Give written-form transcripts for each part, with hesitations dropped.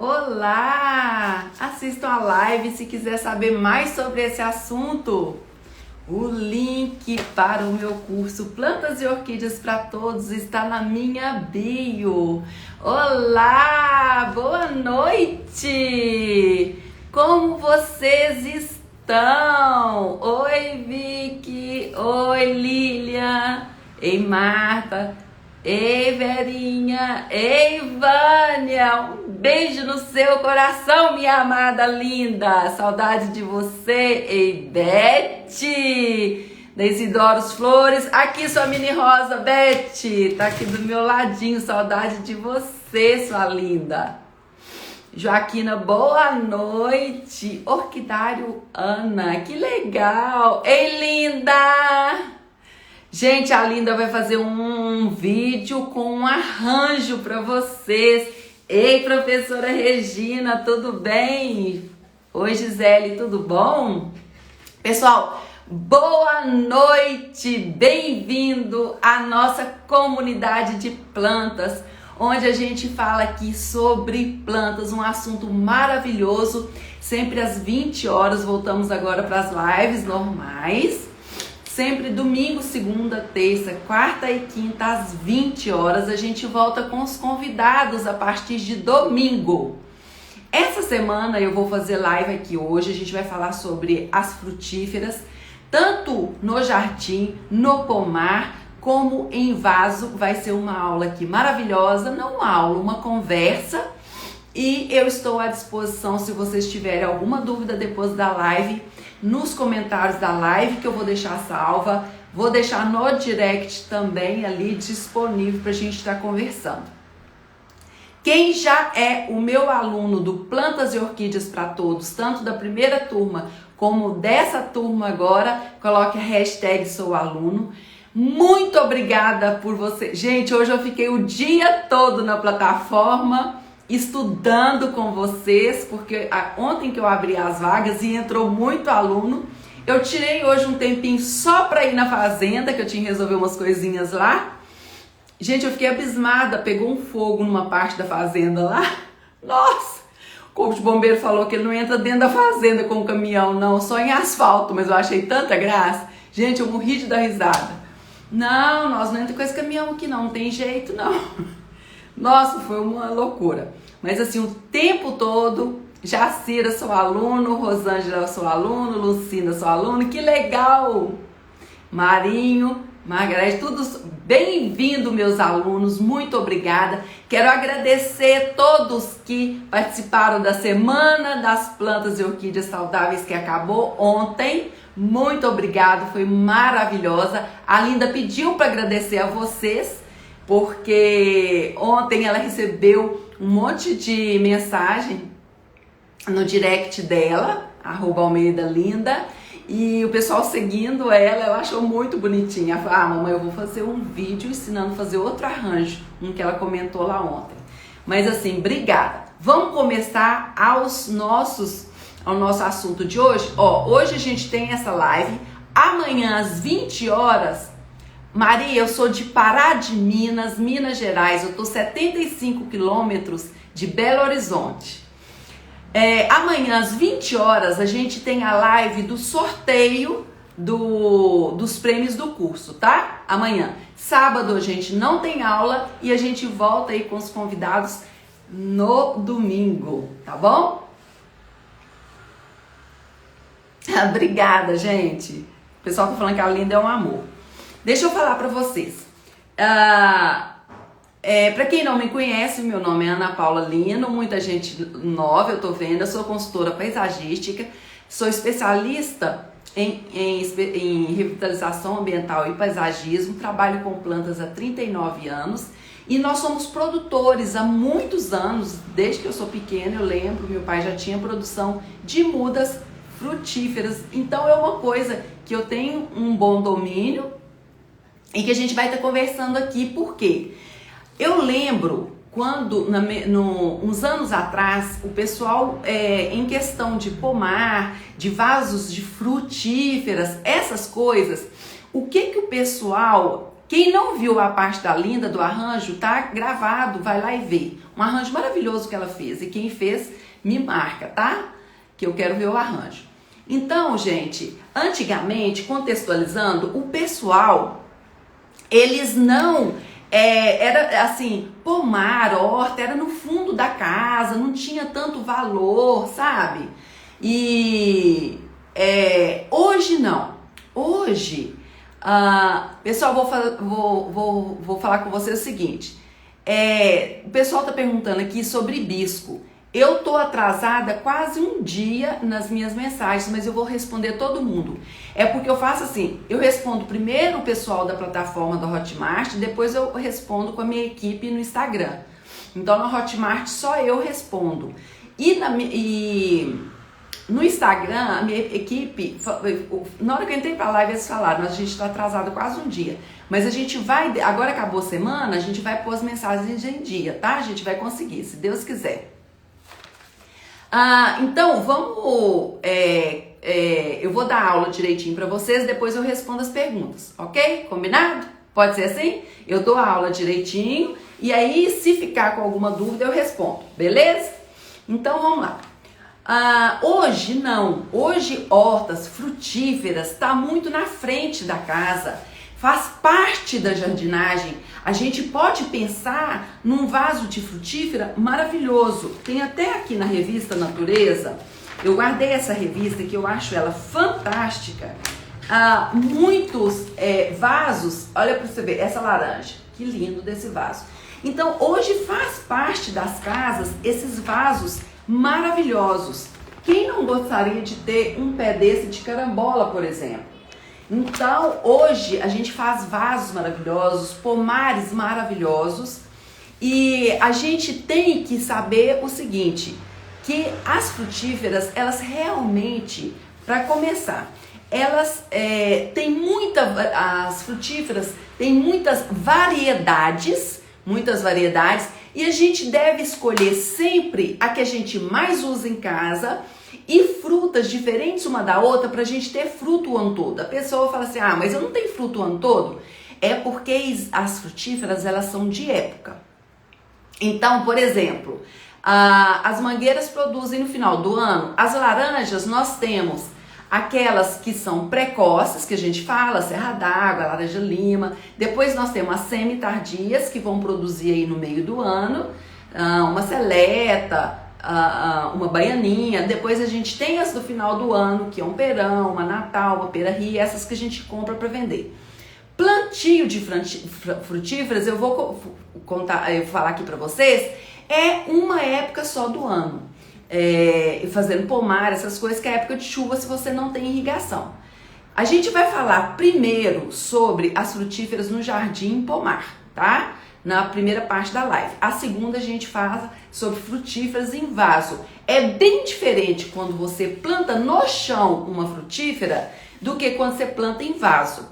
Olá! Assistam a live se quiser saber mais sobre esse assunto. O link para o meu curso Plantas e Orquídeas para Todos está na minha bio. Olá! Boa noite! Como vocês estão? Oi, Vicky! Oi, Lilian! Ei, Marta! Ei, Verinha! Ei, Vânia! Um beijo no seu coração, minha amada linda! Saudade de você! Ei, Beth! Da Isidoros Flores! Aqui sua mini rosa, Beth! Tá aqui do meu ladinho, saudade de você, sua linda! Joaquina, boa noite! Orquidário Ana, que legal! Ei, linda! Gente, a Linda vai fazer um vídeo com um arranjo para vocês. Ei, professora Regina, tudo bem? Oi, Gisele, tudo bom? Pessoal, boa noite! Bem-vindo à nossa comunidade de plantas, onde a gente fala aqui sobre plantas, um assunto maravilhoso, sempre às 20 horas. Voltamos agora para as lives normais. Sempre domingo, segunda, terça, quarta e quinta às 20 horas. A gente volta com os convidados a partir de domingo. Essa semana eu vou fazer live aqui hoje. A gente vai falar sobre as frutíferas, tanto no jardim, no pomar, como em vaso. Vai ser uma aula aqui maravilhosa, não uma aula, uma conversa. E eu estou à disposição se vocês tiverem alguma dúvida depois da live, nos comentários da live, que eu vou deixar salva, vou deixar no direct também ali disponível para a gente estar conversando. Quem já é o meu aluno do Plantas e Orquídeas para Todos, tanto da primeira turma como dessa turma agora, coloque a hashtag sou aluno. Muito obrigada por você. Gente, hoje eu fiquei o dia todo na plataforma estudando com vocês, porque ontem que eu abri as vagas e entrou muito aluno, eu tirei hoje um tempinho só para ir na fazenda, que eu tinha que resolver umas coisinhas lá. Gente, eu fiquei abismada, pegou um fogo numa parte da fazenda lá. Nossa, o corpo de bombeiro falou que ele não entra dentro da fazenda com o caminhão não, só em asfalto, mas eu achei tanta graça. Gente, eu morri de dar risada. Não, nós não entramos com esse caminhão aqui não tem jeito não. Nossa, foi uma loucura. Mas assim, o tempo todo, Jacira, sou aluno, Rosângela, sou aluno, Lucina, sou aluno, que legal! Marinho, Margarete, todos bem-vindos, meus alunos, muito obrigada. Quero agradecer todos que participaram da Semana das Plantas e Orquídeas Saudáveis, que acabou ontem. Muito obrigado, foi maravilhosa. A Linda pediu para agradecer a vocês, porque ontem ela recebeu um monte de mensagem no direct dela, @AlmeidaLinda, e o pessoal seguindo ela achou muito bonitinha. Ela falou, mamãe, eu vou fazer um vídeo ensinando a fazer outro arranjo, um que ela comentou lá ontem. Mas assim, obrigada. Vamos começar ao nosso assunto de hoje. Hoje a gente tem essa live, amanhã às 20 horas, Maria, eu sou de Pará de Minas, Minas Gerais. Eu tô 75 quilômetros de Belo Horizonte. Amanhã às 20 horas a gente tem a live do sorteio dos prêmios do curso, tá? Amanhã. Sábado a gente não tem aula e a gente volta aí com os convidados no domingo, tá bom? Obrigada, gente. O pessoal tá falando que a Linda é um amor. Deixa eu falar para vocês. Para quem não me conhece, meu nome é Ana Paula Lino, muita gente nova, eu tô vendo, eu sou consultora paisagística, sou especialista em revitalização ambiental e paisagismo, trabalho com plantas há 39 anos e nós somos produtores há muitos anos, desde que eu sou pequena, eu lembro, meu pai já tinha produção de mudas frutíferas, então é uma coisa que eu tenho um bom domínio e que a gente vai estar conversando aqui. Por quê? Eu lembro quando, uns anos atrás, o pessoal, em questão de pomar, de vasos de frutíferas, essas coisas, o que o pessoal Quem não viu a parte da Linda, do arranjo, tá gravado, vai lá e vê. Um arranjo maravilhoso que ela fez. E quem fez, me marca, tá? Que eu quero ver o arranjo. Então, gente, antigamente, contextualizando, o pessoal, eles não... era assim, pomar, horta, era no fundo da casa, não tinha tanto valor, sabe? E hoje não. Hoje, pessoal, vou falar com vocês o seguinte. O pessoal tá perguntando aqui sobre hibisco. Eu tô atrasada quase um dia nas minhas mensagens, mas eu vou responder todo mundo. É porque eu faço assim, eu respondo primeiro o pessoal da plataforma da Hotmart, depois eu respondo com a minha equipe no Instagram. Então na Hotmart só eu respondo. E no Instagram, a minha equipe, na hora que eu entrei pra live, eles falaram, mas a gente tá atrasado quase um dia. Mas a gente vai, agora acabou a semana, a gente vai pôr as mensagens em dia, tá? A gente vai conseguir, se Deus quiser. Então, vamos... eu vou dar aula direitinho pra vocês, depois eu respondo as perguntas, ok? Combinado? Pode ser assim? Eu dou a aula direitinho e aí, se ficar com alguma dúvida, eu respondo, beleza? Então, vamos lá. Hoje não, hoje hortas frutíferas está muito na frente da casa, faz parte da jardinagem. A gente pode pensar num vaso de frutífera maravilhoso. Tem até aqui na revista Natureza, eu guardei essa revista que eu acho ela fantástica. Muitos vasos, olha para você ver, essa laranja, que lindo desse vaso. Então hoje faz parte das casas esses vasos maravilhosos. Quem não gostaria de ter um pé desse de carambola, por exemplo? Então, hoje a gente faz vasos maravilhosos, pomares maravilhosos e a gente tem que saber o seguinte, que as frutíferas, elas realmente, para começar, elas as frutíferas têm muitas variedades e a gente deve escolher sempre a que a gente mais usa em casa e frutas diferentes uma da outra para a gente ter fruto o ano todo. A pessoa fala assim, mas eu não tenho fruto o ano todo? É porque as frutíferas, elas são de época. Então, por exemplo, as mangueiras produzem no final do ano. As laranjas, nós temos aquelas que são precoces, que a gente fala, Serra d'Água, Laranja Lima. Depois nós temos as semi-tardias, que vão produzir aí no meio do ano, uma seleta, uma baianinha. Depois a gente tem as do final do ano, que é um perão, uma natal, uma pera-ri, essas que a gente compra para vender. Plantio de frutíferas, eu vou falar aqui para vocês, é uma época só do ano. Fazendo pomar, essas coisas, que é a época de chuva se você não tem irrigação. A gente vai falar primeiro sobre as frutíferas no jardim pomar, tá? Na primeira parte da live. A segunda a gente fala sobre frutíferas em vaso. É bem diferente quando você planta no chão uma frutífera do que quando você planta em vaso.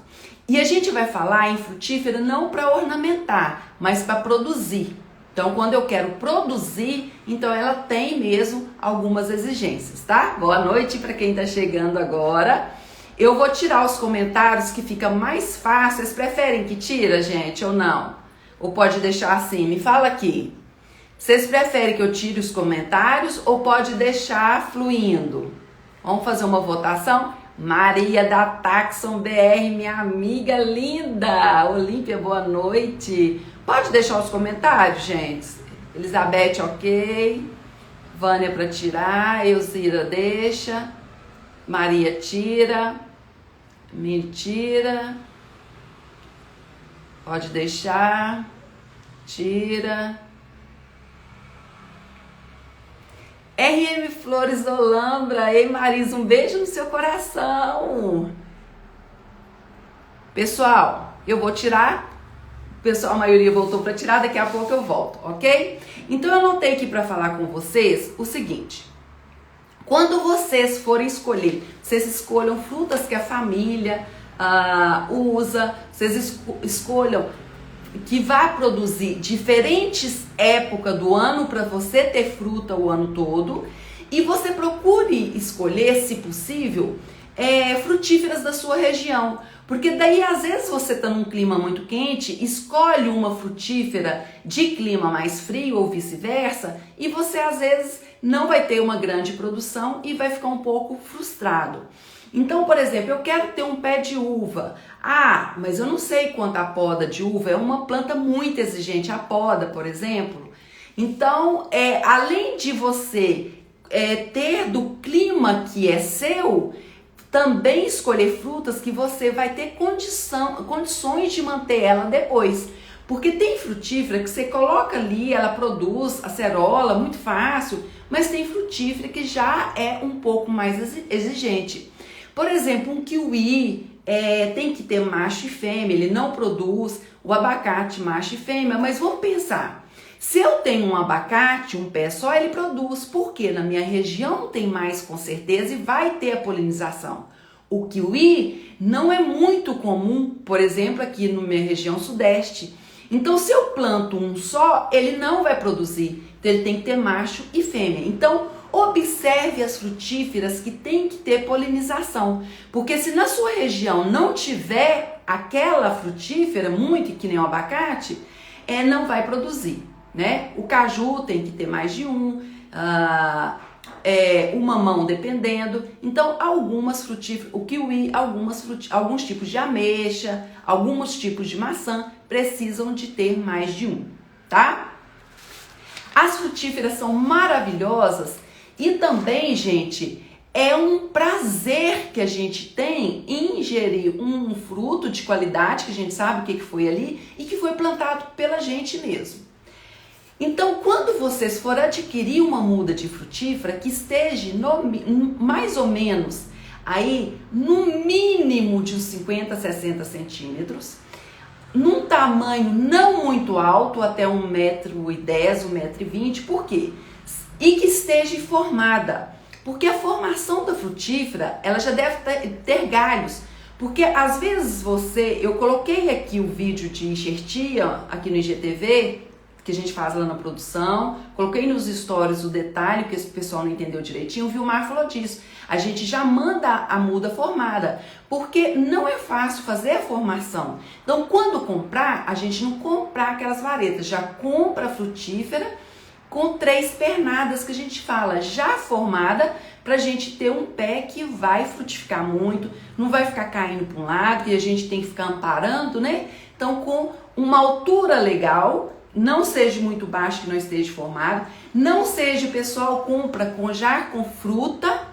E a gente vai falar em frutífera não para ornamentar, mas para produzir. Então, quando eu quero produzir, então ela tem mesmo algumas exigências, tá? Boa noite para quem tá chegando agora. Eu vou tirar os comentários que fica mais fácil. Vocês preferem que tira, gente, ou não? Ou pode deixar assim? Me fala aqui. Vocês preferem que eu tire os comentários ou pode deixar fluindo? Vamos fazer uma votação? Maria da Taxon BR, minha amiga linda. Olímpia, boa noite. Pode deixar os comentários, gente. Elizabeth, ok. Vânia para tirar. Elzira deixa. Maria tira. Mentira. Pode deixar. Tira. RM Flores Olambra. Ei, Marisa, um beijo no seu coração. Pessoal, eu vou tirar. O pessoal, a maioria voltou para tirar, daqui a pouco eu volto, ok? Então eu anotei aqui para falar com vocês o seguinte. Quando vocês forem escolher, vocês escolham frutas que a família usa, vocês escolham que vai produzir diferentes épocas do ano para você ter fruta o ano todo, e você procure escolher, se possível, frutíferas da sua região. Porque daí, às vezes, você está num clima muito quente, escolhe uma frutífera de clima mais frio ou vice-versa, e você, às vezes, não vai ter uma grande produção e vai ficar um pouco frustrado. Então, por exemplo, eu quero ter um pé de uva. Ah, mas eu não sei quanta poda de uva, é uma planta muito exigente, a poda, por exemplo. Então, além de você ter do clima que é seu, também escolher frutas que você vai ter condições de manter ela depois. Porque tem frutífera que você coloca ali, ela produz acerola muito fácil, mas tem frutífera que já é um pouco mais exigente. Por exemplo, um kiwi tem que ter macho e fêmea, ele não produz. O abacate macho e fêmea, mas vamos pensar. Se eu tenho um abacate, um pé só, ele produz, porque na minha região tem mais com certeza e vai ter a polinização. O kiwi não é muito comum, por exemplo, aqui na minha região sudeste. Então, se eu planto um só, ele não vai produzir. Então, ele tem que ter macho e fêmea. Então, observe as frutíferas que tem que ter polinização. Porque se na sua região não tiver aquela frutífera, muito que nem o abacate, não vai produzir. Né? O caju tem que ter mais de um, o mamão dependendo. Então, algumas frutíferas, o kiwi, alguns tipos de ameixa, alguns tipos de maçã precisam de ter mais de um, tá? As frutíferas são maravilhosas e também, gente, é um prazer que a gente tem em ingerir um fruto de qualidade, que a gente sabe o que foi ali e que foi plantado pela gente mesmo. Então, quando vocês for adquirir uma muda de frutífera que esteja mais ou menos aí no mínimo de uns 50 a 60 centímetros, num tamanho não muito alto, até 1,10 m, 1,20 m, por quê? E que esteja formada, porque a formação da frutífera, ela já deve ter galhos, porque às vezes eu coloquei aqui o vídeo de enxertia aqui no IGTV, que a gente faz lá na produção, coloquei nos stories o detalhe, que esse pessoal não entendeu direitinho, o Vilmar falou disso. A gente já manda a muda formada, porque não é fácil fazer a formação. Então, quando comprar, a gente não comprar aquelas varetas, já compra a frutífera com 3 pernadas, que a gente fala, já formada, pra gente ter um pé que vai frutificar muito, não vai ficar caindo para um lado, e a gente tem que ficar amparando, né? Então, com uma altura legal, não seja muito baixo que não esteja formado, não seja, o pessoal compra já com fruta,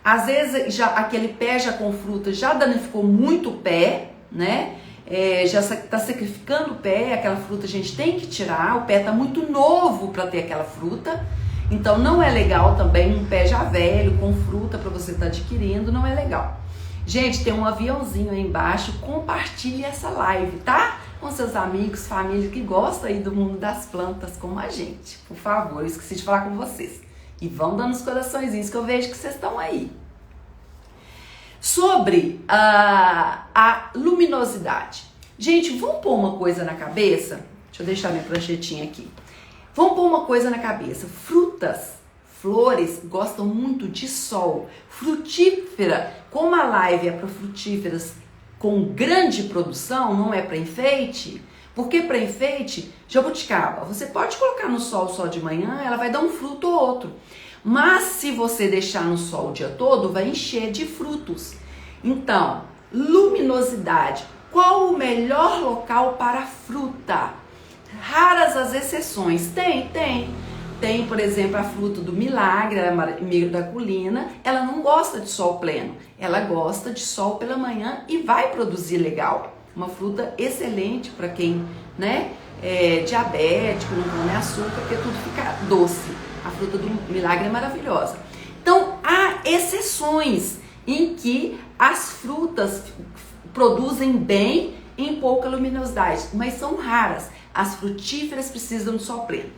às vezes já, aquele pé já com fruta já danificou muito o pé, né? Já está sacrificando o pé, aquela fruta a gente tem que tirar, o pé está muito novo para ter aquela fruta, então não é legal também um pé já velho com fruta para você estar adquirindo, não é legal. Gente, tem um aviãozinho aí embaixo, compartilhe essa live, tá? Com seus amigos, família que gostam aí do mundo das plantas como a gente. Por favor, eu esqueci de falar com vocês. E vão dando os coraçõezinhos que eu vejo que vocês estão aí. Sobre a luminosidade. Gente, vamos pôr uma coisa na cabeça? Deixa eu deixar minha pranchetinha aqui. Vamos pôr uma coisa na cabeça. Frutas, flores gostam muito de sol. Frutífera, como a live é para frutíferas com grande produção, não é para enfeite, porque para enfeite, jabuticaba, você pode colocar no sol só de manhã, ela vai dar um fruto ou outro. Mas se você deixar no sol o dia todo, vai encher de frutos. Então, luminosidade. Qual o melhor local para fruta? Raras as exceções. Tem, por exemplo, a fruta do milagre, a miraculina, ela não gosta de sol pleno, ela gosta de sol pela manhã e vai produzir legal. Uma fruta excelente para quem, né, é diabético, não come açúcar, porque tudo fica doce. A fruta do milagre é maravilhosa. Então, há exceções em que as frutas produzem bem em pouca luminosidade, mas são raras. As frutíferas precisam de sol pleno.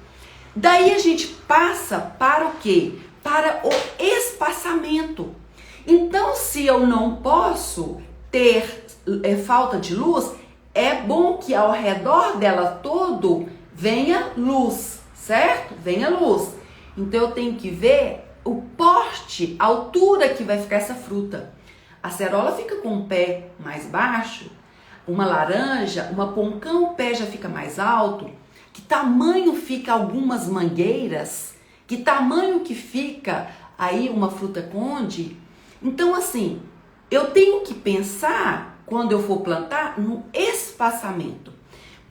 Daí a gente passa para o quê? Para o espaçamento. Então, se eu não posso ter falta de luz, é bom que ao redor dela todo venha luz, certo? Venha luz. Então, eu tenho que ver o porte, a altura que vai ficar essa fruta. A acerola fica com o pé mais baixo, uma laranja, uma poncã, o pé já fica mais alto. Que tamanho fica algumas mangueiras? Que tamanho que fica aí uma fruta conde? Então, assim, eu tenho que pensar, quando eu for plantar, no espaçamento.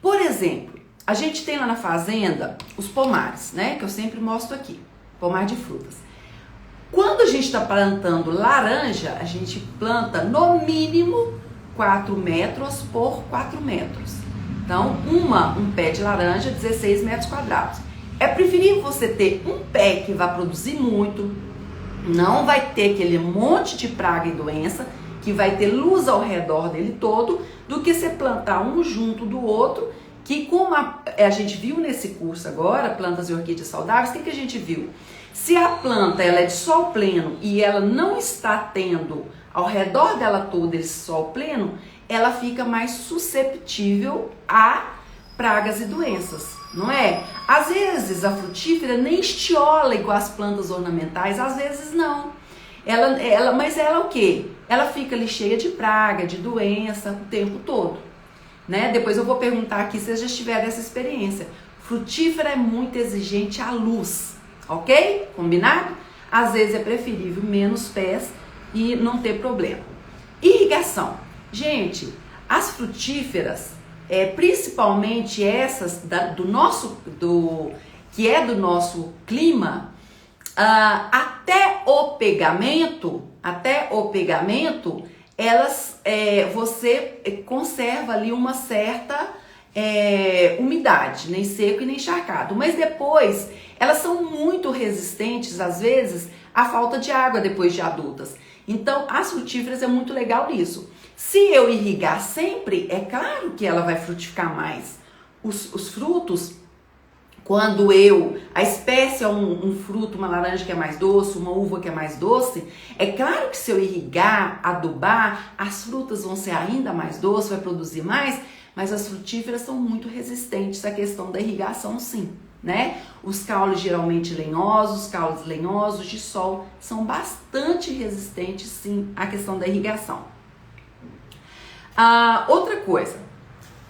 Por exemplo, a gente tem lá na fazenda os pomares, né? Que eu sempre mostro aqui, pomar de frutas. Quando a gente está plantando laranja, a gente planta no mínimo 4 metros por 4 metros. Então, um pé de laranja, 16 metros quadrados. É preferível você ter um pé que vai produzir muito, não vai ter aquele monte de praga e doença, que vai ter luz ao redor dele todo, do que você plantar um junto do outro, que como a gente viu nesse curso agora, plantas e orquídeas saudáveis, o que a gente viu? Se a planta ela é de sol pleno e ela não está tendo ao redor dela todo esse sol pleno, ela fica mais susceptível a pragas e doenças, não é? Às vezes a frutífera nem estiola igual as plantas ornamentais, às vezes não. Mas ela o quê? Ela fica ali cheia de praga, de doença o tempo todo, né? Depois eu vou perguntar aqui se vocês já tiveram essa experiência. Frutífera é muito exigente à luz, ok? Combinado? Às vezes é preferível menos pés e não ter problema. Irrigação. Gente, as frutíferas, principalmente essas que é do nosso clima, até o pegamento, elas você conserva ali uma certa umidade, nem seco e nem encharcado. Mas depois elas são muito resistentes, às vezes, à falta de água depois de adultas. Então, as frutíferas é muito legal nisso. Se eu irrigar sempre, é claro que ela vai frutificar mais. Os frutos, quando a espécie é um fruto, uma laranja que é mais doce, uma uva que é mais doce, é claro que se eu irrigar, adubar, as frutas vão ser ainda mais doces, vai produzir mais, mas as frutíferas são muito resistentes à questão da irrigação, sim, né? Os caules geralmente lenhosos, os caules lenhosos de sol são bastante resistentes, sim, à questão da irrigação. Outra coisa,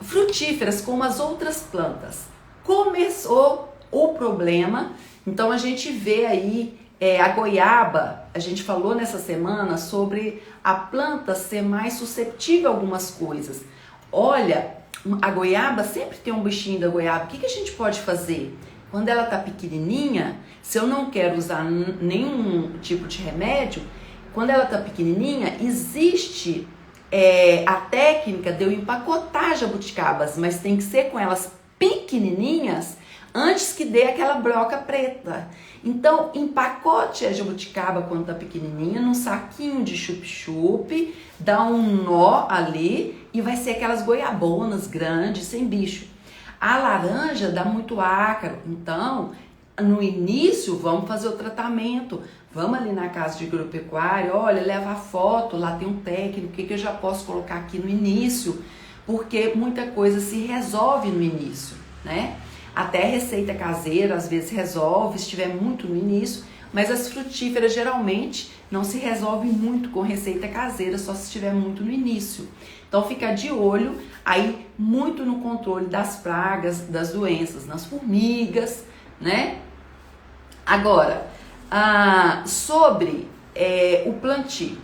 frutíferas como as outras plantas, começou o problema. Então a gente vê aí a goiaba, a gente falou nessa semana sobre a planta ser mais suscetível a algumas coisas. Olha, a goiaba sempre tem um bichinho da goiaba. O que a gente pode fazer? Quando ela tá pequenininha, se eu não quero usar nenhum tipo de remédio, quando ela tá pequenininha, existe a técnica de eu empacotar jabuticabas, mas tem que ser com elas pequenininhas antes que dê aquela broca preta. Então, empacote a jabuticaba quando tá pequenininha num saquinho de chup-chup, dá um nó ali e vai ser aquelas goiabonas grandes, sem bicho. A laranja dá muito ácaro, então no início vamos fazer o tratamento, vamos ali na casa de agropecuária, olha, leva a foto, lá tem um técnico, o que eu já posso colocar aqui no início, porque muita coisa se resolve no início, né? Até receita caseira às vezes resolve, se estiver muito no início, mas as frutíferas geralmente não se resolve muito com receita caseira, só se estiver muito no início. Então fica de olho aí muito no controle das pragas, das doenças, nas formigas, né? Agora, sobre o plantio.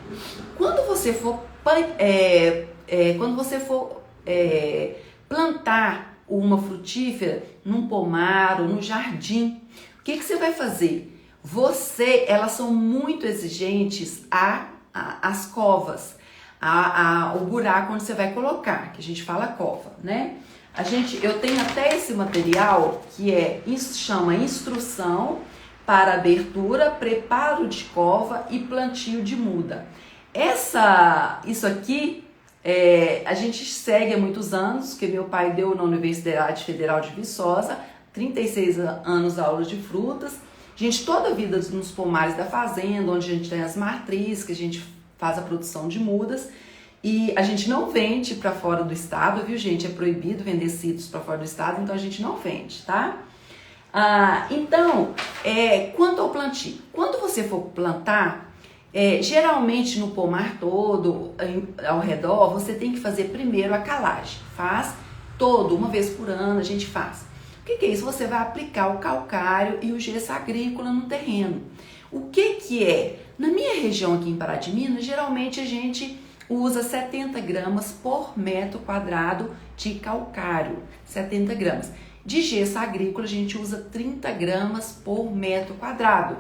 Quando você for plantar uma frutífera num pomar ou no jardim, o que você vai fazer? Elas são muito exigentes às covas, o buraco onde você vai colocar, que a gente fala cova, né? Eu tenho até esse material que chama Instrução para Abertura, Preparo de Cova e Plantio de Muda. Isso aqui a gente segue há muitos anos, que meu pai deu na Universidade Federal de Viçosa, 36 anos aula de frutas. Gente, toda a vida nos pomares da fazenda, onde a gente tem as matrizes, que a gente faz a produção de mudas, e a gente não vende para fora do estado, viu, gente? É proibido vender cítrus para fora do estado, então a gente não vende, tá? Então, quanto ao plantio, quando você for plantar, Geralmente no pomar todo, ao redor, você tem que fazer primeiro a calagem. Faz uma vez por ano a gente faz. O que é isso? Você vai aplicar o calcário e o gesso agrícola no terreno. O que é? Na minha região aqui em Pará de Minas, geralmente a gente usa 70 gramas por metro quadrado de calcário. 70 gramas. De gesso agrícola a gente usa 30 gramas por metro quadrado.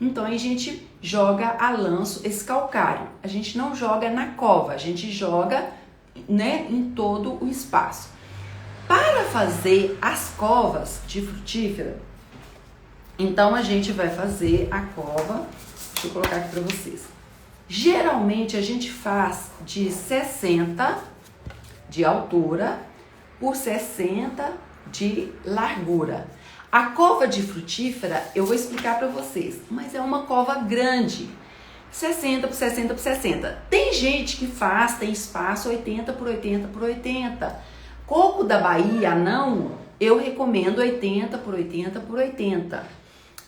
Então a gente joga a lanço esse calcário. A gente não joga na cova, a gente joga, né, em todo o espaço. Para fazer as covas de frutífera, então a gente vai fazer a cova, deixa eu colocar aqui para vocês. Geralmente a gente faz de 60 de altura por 60 de largura. A cova de frutífera eu vou explicar para vocês, mas é uma cova grande, 60 por 60 por 60. Tem gente que faz, tem espaço 80 por 80 por 80. Coco da Bahia, não, eu recomendo 80 por 80 por 80.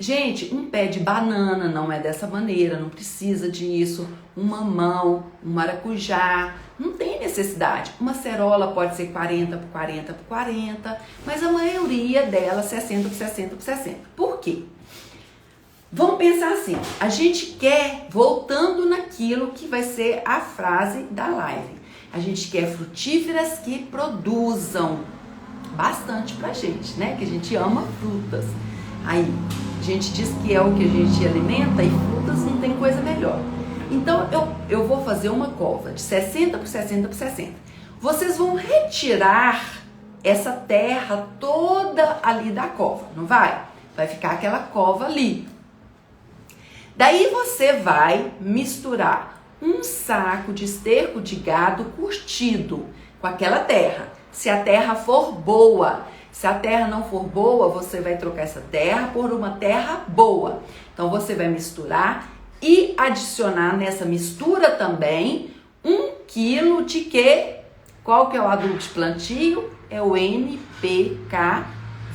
Gente, um pé de banana não é dessa maneira, não precisa disso. Um mamão, um maracujá, não tem necessidade. Uma cerola pode ser 40 por 40 por 40, mas a maioria delas 60 por 60 por 60. Por quê? Vamos pensar assim, a gente quer, voltando naquilo que vai ser a frase da live, a gente quer frutíferas que produzam bastante pra gente, né? Que a gente ama frutas. Aí, a gente diz que é o que a gente alimenta e frutas não tem coisa melhor. Então, eu vou fazer uma cova de 60 por 60 por 60. Vocês vão retirar essa terra toda ali da cova, não vai? Vai ficar aquela cova ali. Daí você vai misturar um saco de esterco de gado curtido com aquela terra. Se a terra for boa. Se a terra não for boa, você vai trocar essa terra por uma terra boa. Então, você vai misturar e adicionar nessa mistura também 1 quilo de quê? Qual que é o adubo de plantio? É o NPK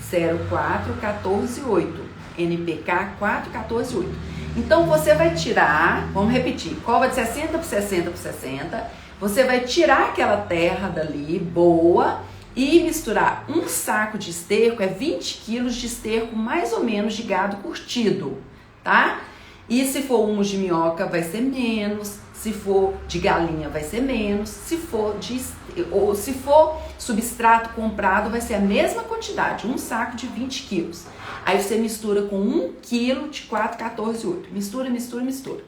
04148. NPK 4148. Então, você vai tirar, vamos repetir, cova de 60 por 60 por 60. Você vai tirar aquela terra dali, boa, e misturar um saco de esterco, é 20 quilos de esterco mais ou menos de gado curtido, tá? E se for humus de minhoca vai ser menos, se for de galinha vai ser menos, se for substrato comprado vai ser a mesma quantidade, um saco de 20 quilos. Aí você mistura com 1 quilo de 4148, mistura, mistura, mistura.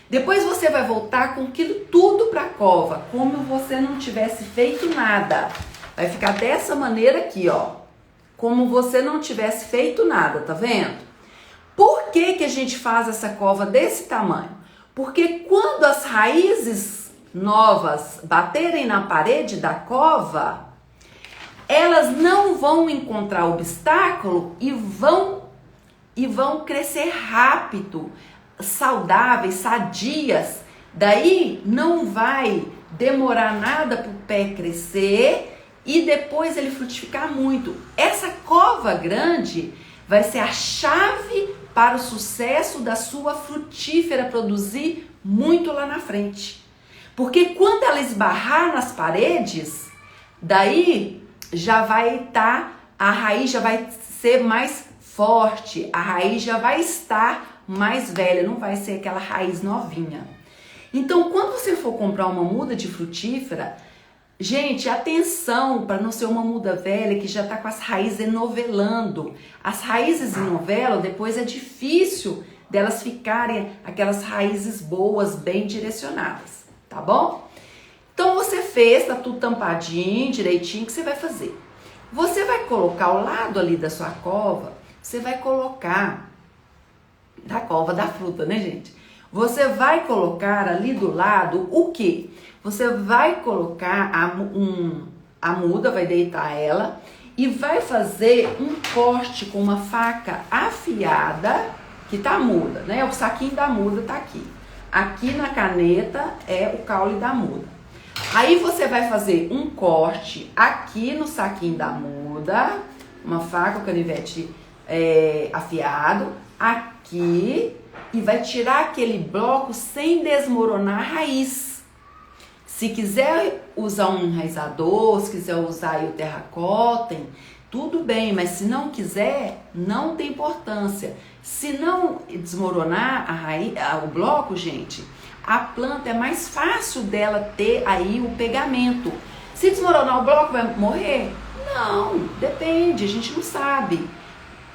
Depois você vai voltar com aquilo tudo para a cova, como você não tivesse feito nada. Vai ficar dessa maneira aqui, ó. Como você não tivesse feito nada, tá vendo? Por que que a gente faz essa cova desse tamanho? Porque quando as raízes novas baterem na parede da cova, elas não vão encontrar obstáculo e vão crescer rápido, saudáveis, sadias. Daí não vai demorar nada para o pé crescer e depois ele frutificar muito. Essa cova grande vai ser a chave para o sucesso da sua frutífera produzir muito lá na frente. Porque quando ela esbarrar nas paredes, daí já vai a raiz já vai ser mais forte, a raiz já vai estar mais velha, não vai ser aquela raiz novinha. Então, quando você for comprar uma muda de frutífera, gente, atenção para não ser uma muda velha que já está com as raízes enovelando. As raízes enovelam, depois é difícil delas ficarem aquelas raízes boas, bem direcionadas, tá bom? Então você fez, tá tudo tampadinho, direitinho, o que você vai fazer? Você vai colocar ao lado ali da sua cova, você vai colocar, da cova da fruta, né, gente? Você vai colocar ali do lado o quê? Você vai colocar a muda, vai deitar ela e vai fazer um corte com uma faca afiada, que tá muda, né? O saquinho da muda tá aqui. Aqui na caneta é o caule da muda. Aí você vai fazer um corte aqui no saquinho da muda, uma faca, um canivete afiado, aqui e vai tirar aquele bloco sem desmoronar a raiz. Se quiser usar um enraizador, se quiser usar aí o terracottem, tudo bem, mas se não quiser, não tem importância. Se não desmoronar a raiz, o bloco, gente, a planta é mais fácil dela ter aí o pegamento. Se desmoronar o bloco, vai morrer? Não, depende, a gente não sabe,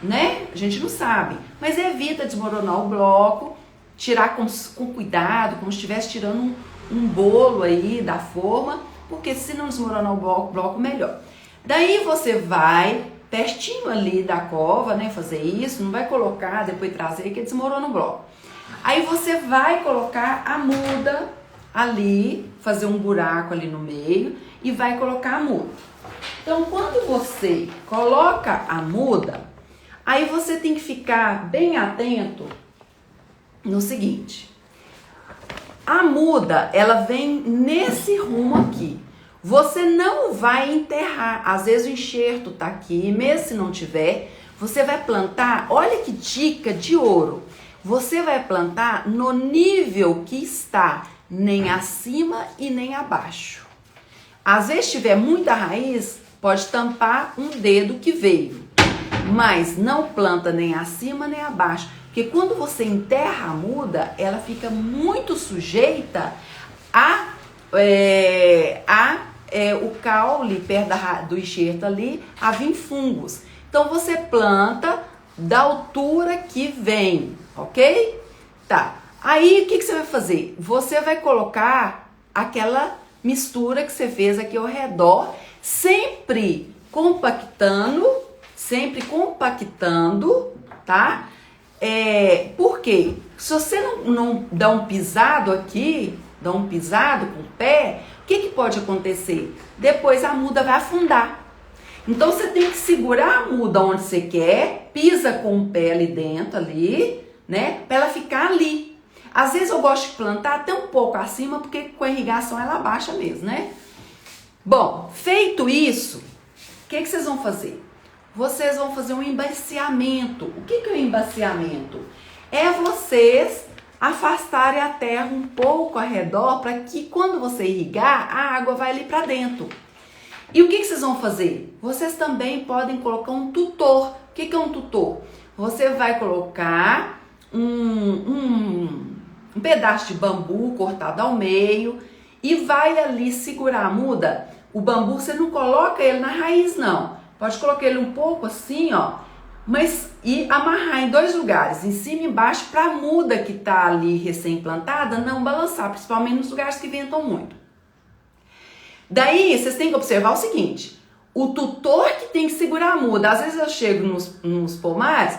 né? A gente não sabe, mas evita desmoronar o bloco, tirar com cuidado, como se estivesse tirando um bolo aí da forma, porque se não desmoronar o bloco, melhor. Daí você vai pertinho ali da cova, né, fazer isso, não vai colocar, depois trazer que desmorona o bloco. Aí você vai colocar a muda ali, fazer um buraco ali no meio e vai colocar a muda. Então, quando você coloca a muda, aí você tem que ficar bem atento no seguinte. A muda, ela vem nesse rumo aqui. Você não vai enterrar. Às vezes o enxerto tá aqui, mesmo se não tiver, você vai plantar, olha que dica de ouro. Você vai plantar no nível que está, nem acima e nem abaixo. Às vezes tiver muita raiz, pode tampar um dedo que veio, mas não planta nem acima nem abaixo, porque quando você enterra a muda, ela fica muito sujeita o caule perto do enxerto ali, a vir fungos. Então você planta da altura que vem, ok? Tá. Aí o que você vai fazer? Você vai colocar aquela mistura que você fez aqui ao redor, sempre compactando, tá? Por quê? Se você não dá um pisado aqui, dá um pisado com o pé, o que pode acontecer? Depois a muda vai afundar. Então você tem que segurar a muda onde você quer, pisa com o pé ali dentro, ali, né? Para ela ficar ali. Às vezes eu gosto de plantar até um pouco acima, porque com a irrigação ela baixa mesmo, né? Bom, feito isso, o que vocês vão fazer? Vocês vão fazer um embaciamento. O que é o embaciamento? É vocês afastarem a terra um pouco ao redor para que quando você irrigar, a água vai ali para dentro. E o que vocês vão fazer? Vocês também podem colocar um tutor. O que é um tutor? Você vai colocar um pedaço de bambu cortado ao meio e vai ali segurar a muda. O bambu você não coloca ele na raiz, não. Pode colocar ele um pouco assim, ó, mas e amarrar em dois lugares, em cima e embaixo, para a muda que tá ali recém-plantada não balançar, principalmente nos lugares que ventam muito. Daí, vocês têm que observar o seguinte, o tutor que tem que segurar a muda. Às vezes eu chego nos pomares,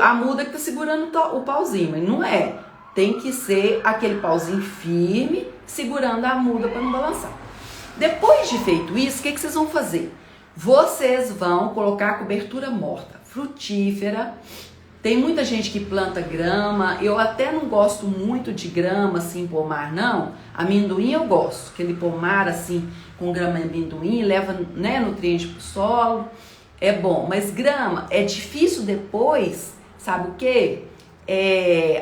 a muda que tá segurando o pauzinho, mas não é. Tem que ser aquele pauzinho firme, segurando a muda para não balançar. Depois de feito isso, o que vocês vão fazer? Vocês vão colocar cobertura morta, frutífera. Tem muita gente que planta grama. Eu até não gosto muito de grama assim, pomar, não. Amendoim eu gosto. Aquele pomar assim, com grama e amendoim, leva, né, nutriente pro solo. É bom, mas grama é difícil depois, sabe o quê?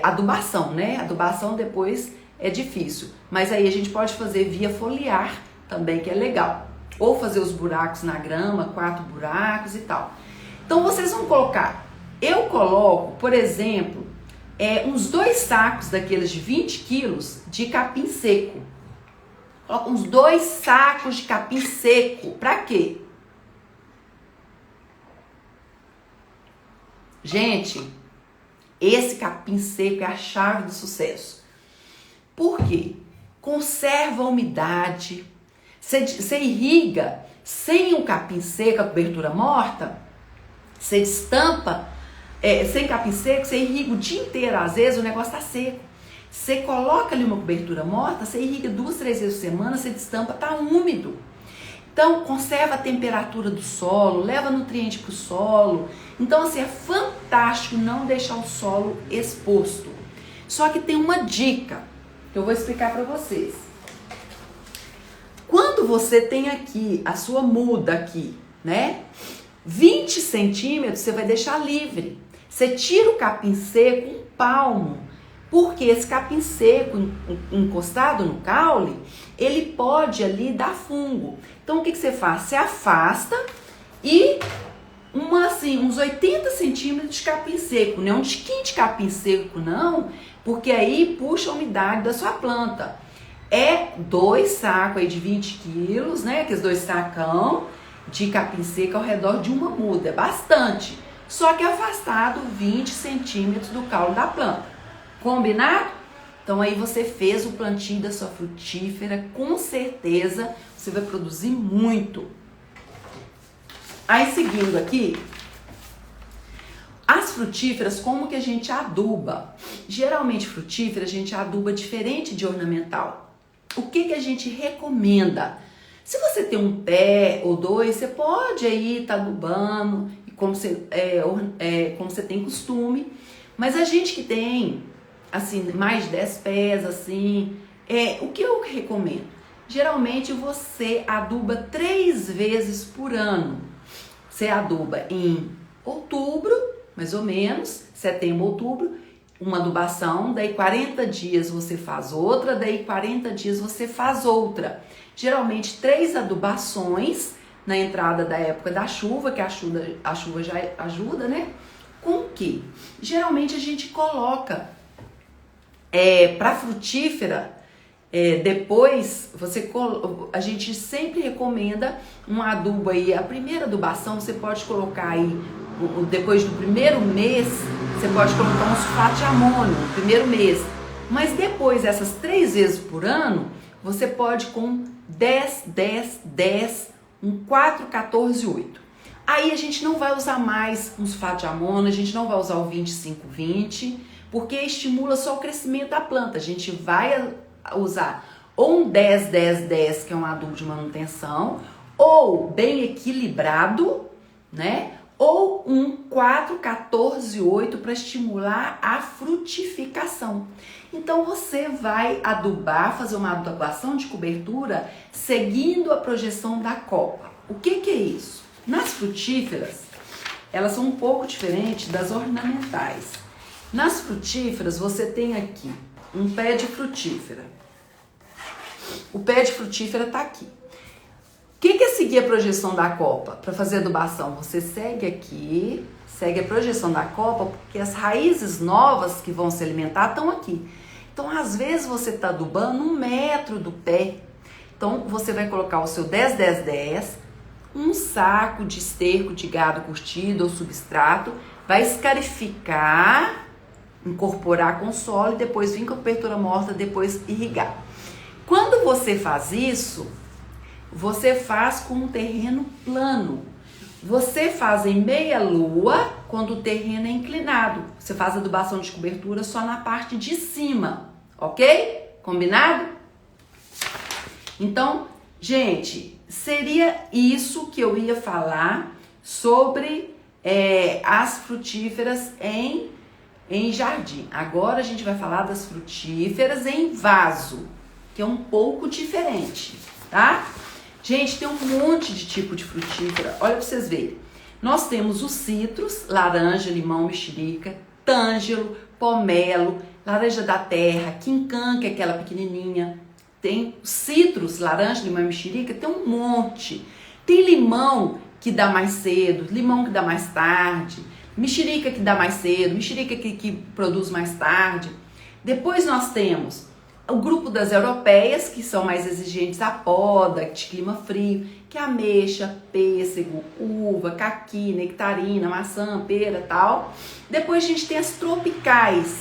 Adubação, né? Adubação depois é difícil. Mas aí a gente pode fazer via foliar também, que é legal. Ou fazer os buracos na grama, 4 buracos e tal. Então vocês vão colocar, eu coloco, por exemplo, uns 2 sacos daqueles de 20 quilos de capim seco. Coloco uns 2 sacos de capim seco. Pra quê? Gente, esse capim seco é a chave do sucesso. Por quê? Conserva a umidade. Você irriga sem um capim seco, a cobertura morta, você destampa, sem capim seco, você irriga o dia inteiro, às vezes o negócio tá seco. Você coloca ali uma cobertura morta, você irriga 2, 3 vezes por semana, você destampa, tá úmido. Então, conserva a temperatura do solo, leva nutriente pro solo. Então, assim, é fantástico não deixar o solo exposto. Só que tem uma dica que eu vou explicar para vocês. Quando você tem aqui a sua muda aqui, né? 20 centímetros você vai deixar livre. Você tira o capim seco um palmo, porque esse capim seco encostado no caule, ele pode ali dar fungo. Então o que você faz? Você afasta e uns 80 centímetros de capim seco, não é um tiquinho de capim seco não, porque aí puxa a umidade da sua planta. É 2 sacos aí de 20 quilos, né? Aqueles 2 sacão de capim seco ao redor de uma muda, é bastante. Só que afastado 20 centímetros do caule da planta. Combinado? Então aí você fez o plantio da sua frutífera, com certeza você vai produzir muito. Aí seguindo aqui, as frutíferas, como que a gente aduba? Geralmente frutífera a gente aduba diferente de ornamental. O que a gente recomenda? Se você tem um pé ou 2, você pode aí estar adubando, como você tem costume. Mas a gente que tem assim mais de 10 pés, assim, o que eu recomendo? Geralmente você aduba 3 vezes por ano. Você aduba em outubro, mais ou menos, setembro, outubro, uma adubação, daí 40 dias você faz outra, daí 40 dias você faz outra. Geralmente 3 adubações na entrada da época da chuva, que a chuva já ajuda, né? Com que? Geralmente a gente coloca para frutífera, depois a gente sempre recomenda um adubo aí. A primeira adubação você pode colocar aí, depois do primeiro mês, você pode colocar um sulfato de amônio no primeiro mês. Mas depois, essas 3 vezes por ano, você pode com 10, 10, 10, 4, 14, 8. Aí a gente não vai usar mais um sulfato de amônio, a gente não vai usar o 25, 20, porque estimula só o crescimento da planta. A gente vai usar ou um 10, 10, 10, que é um adubo de manutenção, ou bem equilibrado, né? Ou um 4, 14, 8 para estimular a frutificação. Então você vai adubar, fazer uma adubação de cobertura seguindo a projeção da copa. O que é isso? Nas frutíferas, elas são um pouco diferentes das ornamentais. Nas frutíferas, você tem aqui um pé de frutífera. O pé de frutífera está aqui. O que é seguir a projeção da copa? Para fazer adubação, você segue aqui, segue a projeção da copa, porque as raízes novas que vão se alimentar estão aqui. Então, às vezes, você está adubando 1 metro do pé. Então, você vai colocar o seu 10, 10, 10, um saco de esterco de gado curtido ou substrato, vai escarificar, incorporar com o solo e depois vir com a cobertura morta, depois irrigar. Quando você faz isso, você faz com um terreno plano. Você faz em meia lua quando o terreno é inclinado. Você faz adubação de cobertura só na parte de cima, ok? Combinado? Então, gente, seria isso que eu ia falar sobre as frutíferas em jardim. Agora a gente vai falar das frutíferas em vaso, que é um pouco diferente, tá? Gente, tem um monte de tipo de frutífera. Olha pra vocês verem. Nós temos os citros, laranja, limão, mexerica, tângelo, pomelo, laranja da terra, quincã, que é aquela pequenininha. Tem citros, laranja, limão e mexerica, tem um monte. Tem limão que dá mais cedo, limão que dá mais tarde, mexerica que dá mais cedo, mexerica que produz mais tarde. Depois nós temos o grupo das europeias, que são mais exigentes à poda, de clima frio, que é ameixa, pêssego, uva, caqui, nectarina, maçã, pera e tal. Depois a gente tem as tropicais,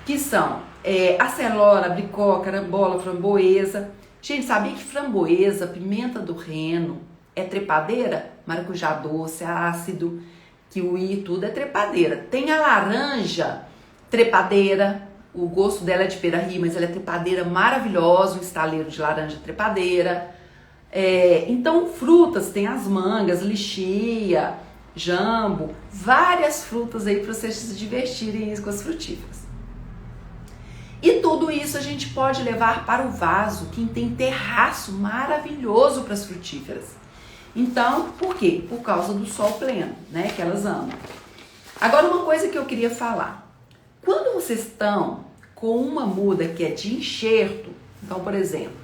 que são acelora, abricó, carambola, framboesa. Gente, sabia que framboesa, pimenta do reino é trepadeira? Maracujá doce, ácido, kiwi, tudo é trepadeira. Tem a laranja, trepadeira. O gosto dela é de pera-ri, mas ela é trepadeira maravilhosa, um estaleiro de laranja trepadeira. Então, frutas, tem as mangas, lixia, jambo, várias frutas aí para vocês se divertirem com as frutíferas. E tudo isso a gente pode levar para o vaso, que tem terraço maravilhoso para as frutíferas. Então, por quê? Por causa do sol pleno, né, que elas amam. Agora, uma coisa que eu queria falar. Quando vocês estão com uma muda que é de enxerto, então, por exemplo,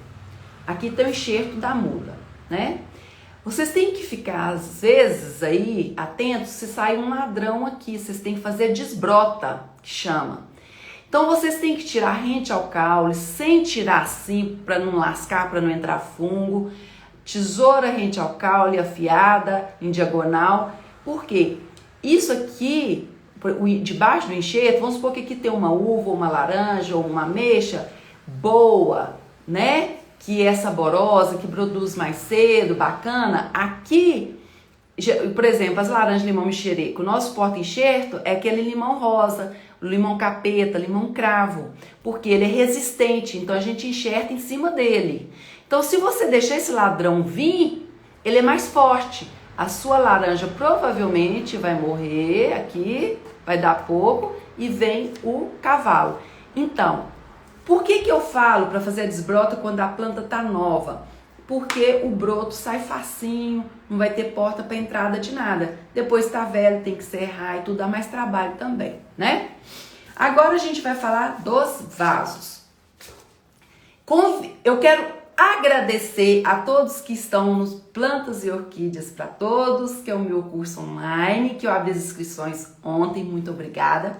aqui tem o enxerto da muda, né? Vocês têm que ficar, às vezes, aí, atentos, se sai um ladrão aqui, vocês têm que fazer desbrota, que chama. Então, vocês têm que tirar rente ao caule, sem tirar assim, para não lascar, para não entrar fungo. Tesoura rente ao caule, afiada, em diagonal. Por quê? Isso aqui, debaixo do enxerto, vamos supor que aqui tem uma uva, uma laranja, ou uma ameixa boa, né? Que é saborosa, que produz mais cedo, bacana. Aqui, por exemplo, as laranjas limão mexerico, o nosso porta-enxerto é aquele limão rosa, limão capeta, limão cravo, porque ele é resistente, então a gente enxerta em cima dele. Então, se você deixar esse ladrão vir, ele é mais forte. A sua laranja provavelmente vai morrer aqui, vai dar pouco, e vem o cavalo. Então, por que eu falo para fazer a desbrota quando a planta tá nova? Porque o broto sai facinho, não vai ter porta para entrada de nada. Depois tá velho, tem que serrar e tudo, dá mais trabalho também, né? Agora a gente vai falar dos vasos. Eu quero agradecer a todos que estão nos Plantas e Orquídeas para Todos, que é o meu curso online, que eu abri as inscrições ontem, muito obrigada.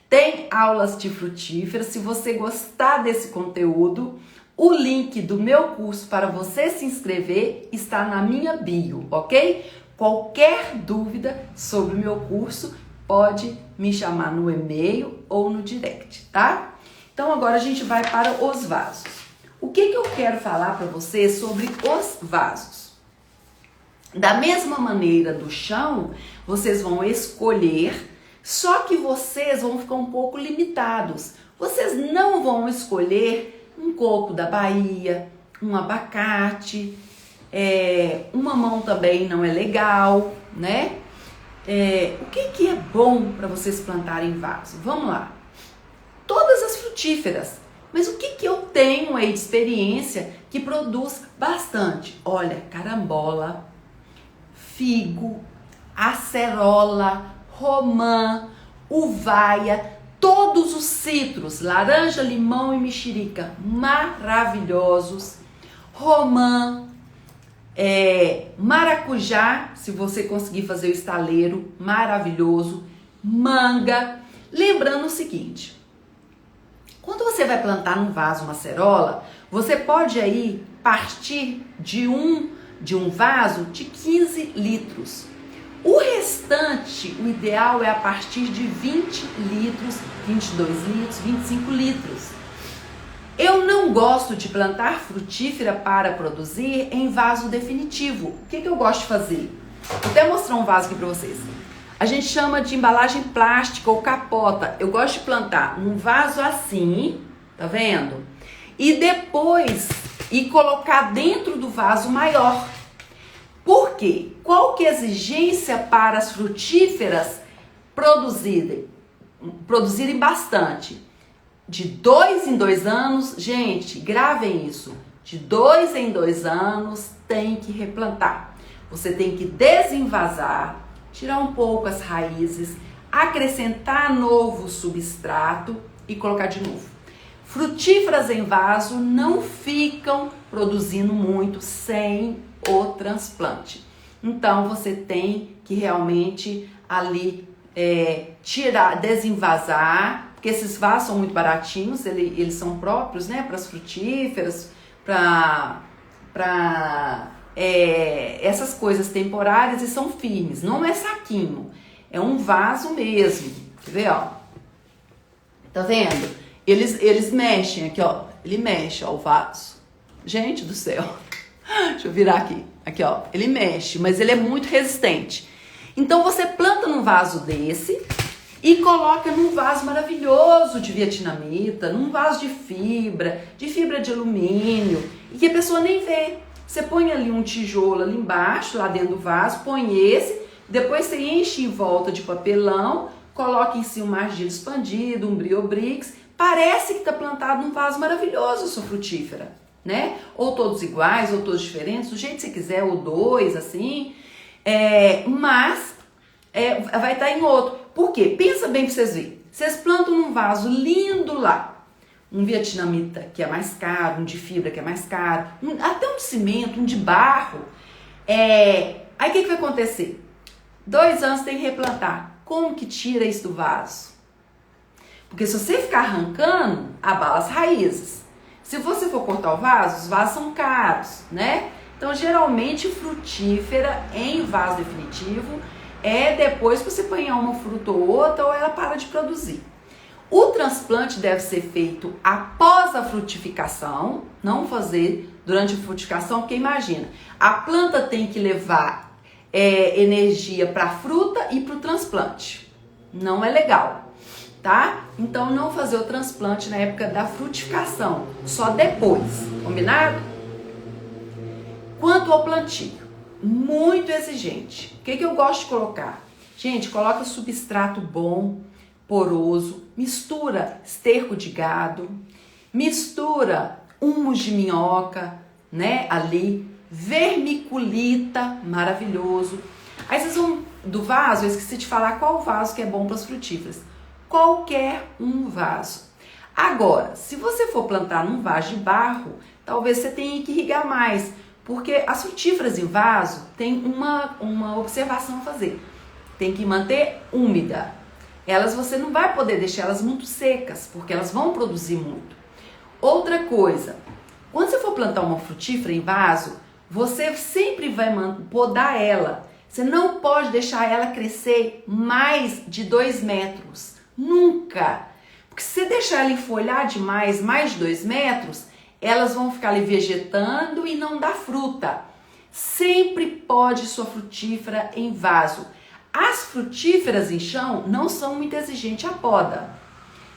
Tem aulas de frutíferas. Se você gostar desse conteúdo, o link do meu curso para você se inscrever está na minha bio, ok? Qualquer dúvida sobre o meu curso, pode me chamar no e-mail ou no direct, tá? Então agora a gente vai para os vasos. O que eu quero falar para você sobre os vasos? Da mesma maneira do chão, vocês vão escolher, só que vocês vão ficar um pouco limitados. Vocês não vão escolher um coco da Bahia, um abacate, um mamão também não é legal, né? O que é bom para vocês plantarem em vaso? Vamos lá. Todas as frutíferas. Mas o que eu tenho aí de experiência que produz bastante? Olha, carambola, figo, acerola, romã, uvaia, todos os citros, laranja, limão e mexerica, maravilhosos. Romã, maracujá, se você conseguir fazer o estaleiro, maravilhoso. Manga. Lembrando o seguinte, quando você vai plantar num vaso uma acerola, você pode aí partir de um vaso de 15 litros. O restante, o ideal é a partir de 20 litros, 22 litros, 25 litros. Eu não gosto de plantar frutífera para produzir em vaso definitivo. O que eu gosto de fazer? Vou até mostrar um vaso aqui para vocês. A gente chama de embalagem plástica ou capota. Eu gosto de plantar num vaso assim, tá vendo? E depois colocar dentro do vaso maior. Por quê? Qual que é a exigência para as frutíferas produzirem bastante? De 2 em 2 anos, gente, gravem isso. De 2 em 2 anos tem que replantar. Você tem que desenvasar, tirar um pouco as raízes, acrescentar novo substrato e colocar de novo. Frutíferas em vaso não ficam produzindo muito sem o transplante. Então você tem que realmente ali tirar, desenvasar, porque esses vasos são muito baratinhos, eles são próprios, né, para as frutíferas, para essas coisas temporárias, e são firmes, não é saquinho, é um vaso mesmo. Quer ver, ó? Tá vendo? Eles mexem aqui, ó. Ele mexe, ó, o vaso. Gente do céu. Deixa eu virar aqui. Aqui, ó. Ele mexe, mas ele é muito resistente. Então você planta num vaso desse e coloca num vaso maravilhoso de vietnamita, num vaso de fibra de alumínio, e que a pessoa nem vê. Você põe ali um tijolo ali embaixo, lá dentro do vaso, põe esse, depois você enche em volta de papelão, coloca em cima uma argila expandida, um briobrix, parece que está plantado num vaso maravilhoso, sua frutífera, né? Ou todos iguais, ou todos diferentes, do jeito que você quiser, ou dois, assim, mas vai estar em outro. Por quê? Pensa bem pra vocês verem. Vocês plantam num vaso lindo lá, um vietnamita que é mais caro, um de fibra que é mais caro, até um de cimento, um de barro. Aí o que vai acontecer? 2 anos tem que replantar. Como que tira isso do vaso? Porque se você ficar arrancando, abala as raízes. Se você for cortar o vaso, os vasos são caros, né? Então, geralmente, frutífera em vaso definitivo é depois que você apanhar uma fruta ou outra ou ela para de produzir. O transplante deve ser feito após a frutificação, não fazer durante a frutificação, porque imagina, a planta tem que levar energia para a fruta e para o transplante. Não é legal, tá? Então não fazer o transplante na época da frutificação, só depois, combinado? Quanto ao plantio, muito exigente. O que eu gosto de colocar? Gente, coloca substrato bom, poroso, mistura esterco de gado, mistura humus de minhoca, né, ali, vermiculita, maravilhoso. Aí vocês vão do vaso, eu esqueci de falar qual vaso que é bom para as frutíferas. Qualquer um vaso. Agora, se você for plantar num vaso de barro, talvez você tenha que irrigar mais, porque as frutíferas em vaso tem uma observação a fazer. Tem que manter úmida. Você não vai poder deixar elas muito secas, porque elas vão produzir muito. Outra coisa, quando você for plantar uma frutífera em vaso, você sempre vai podar ela. Você não pode deixar ela crescer mais de 2 metros. Nunca. Porque se você deixar ela enfolhar demais, mais de 2 metros, elas vão ficar ali vegetando e não dar fruta. Sempre pode sua frutífera em vaso. As frutíferas em chão não são muito exigentes a poda,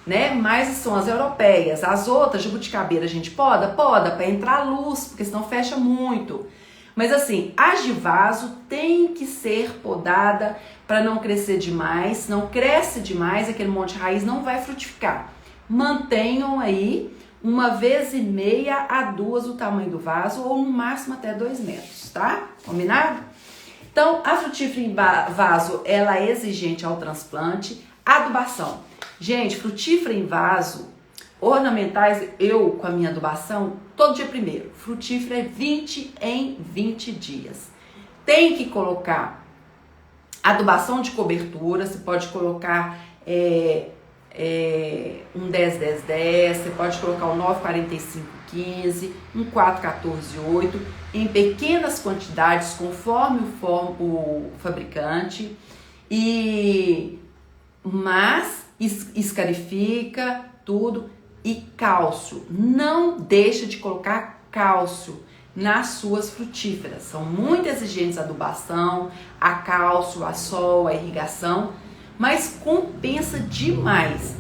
né? Mas são as europeias. As outras, jabuticabeira, a gente poda para entrar luz, porque senão fecha muito. Mas assim, as de vaso tem que ser podada para não crescer demais. Se não cresce demais, aquele monte de raiz não vai frutificar. Mantenham aí 1,5 a 2 o tamanho do vaso, ou no máximo até 2 metros, tá? Combinado? Então, a frutífera em vaso, ela é exigente ao transplante. Adubação. Gente, frutífera em vaso, ornamentais, eu com a minha adubação, todo dia primeiro. Frutífera é 20 em 20 dias. Tem que colocar adubação de cobertura, você pode colocar um 10-10-10, você pode colocar um 9-45-15, um 4-14-8, em pequenas quantidades, conforme o fabricante, mas escarifica tudo. E cálcio, não deixa de colocar cálcio nas suas frutíferas. São muito exigentes a adubação, a cálcio, a sol, a irrigação, mas compensa demais.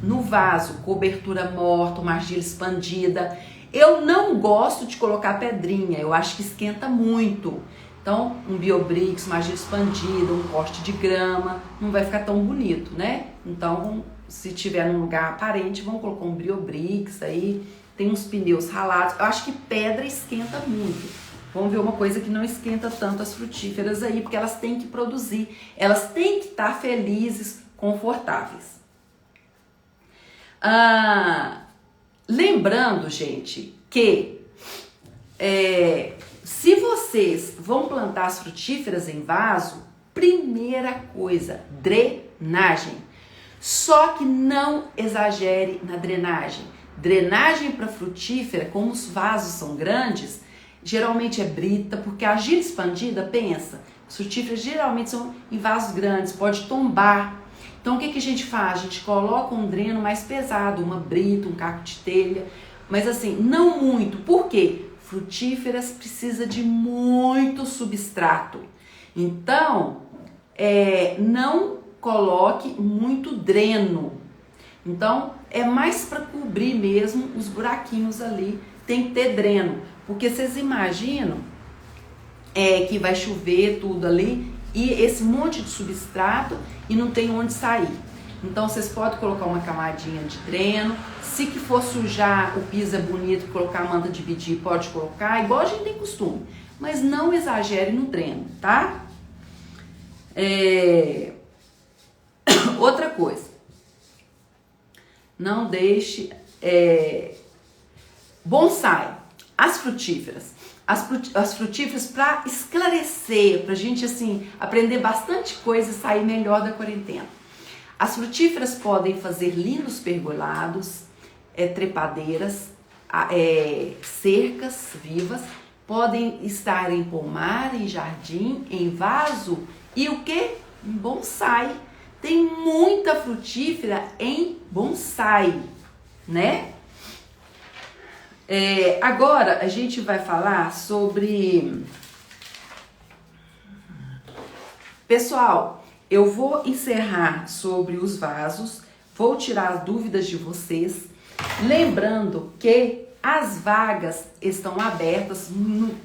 No vaso, cobertura morta, uma argila expandida. Eu não gosto de colocar pedrinha, eu acho que esquenta muito. Então, um Biobrix, uma argila expandida, um corte de grama, não vai ficar tão bonito, né? Então, se tiver num lugar aparente, vamos colocar um Biobrix aí, tem uns pneus ralados. Eu acho que pedra esquenta muito. Vamos ver uma coisa que não esquenta tanto as frutíferas aí, porque elas têm que produzir, elas têm que estar felizes, confortáveis. Lembrando, gente, que se vocês vão plantar as frutíferas em vaso, primeira coisa, drenagem. Só que não exagere na drenagem. Drenagem para frutífera, como os vasos são grandes, geralmente é brita, porque a argila expandida, pensa, as frutíferas geralmente são em vasos grandes, pode tombar. Então o que a gente faz? A gente coloca um dreno mais pesado, uma brita, um caco de telha, mas assim, não muito. Por quê? Frutíferas precisa de muito substrato. Então, não coloque muito dreno. Então, é mais para cobrir mesmo os buraquinhos ali. Tem que ter dreno. Porque vocês imaginam que vai chover tudo ali e esse monte de substrato e não tem onde sair. Então, vocês podem colocar uma camadinha de dreno. Se que for sujar, o piso é bonito, colocar a manta de dividir, pode colocar, igual a gente tem costume. Mas não exagere no dreno, tá? Outra coisa, não deixe bonsai, as frutíferas. As frutíferas para esclarecer, pra gente assim aprender bastante coisa e sair melhor da quarentena. As frutíferas podem fazer lindos pergolados, trepadeiras, cercas vivas, podem estar em pomar, em jardim, em vaso e o que? Em bonsai. Tem muita frutífera em bonsai, né? Agora a gente vai falar sobre... Pessoal, eu vou encerrar sobre os vasos, vou tirar as dúvidas de vocês, lembrando que as vagas estão abertas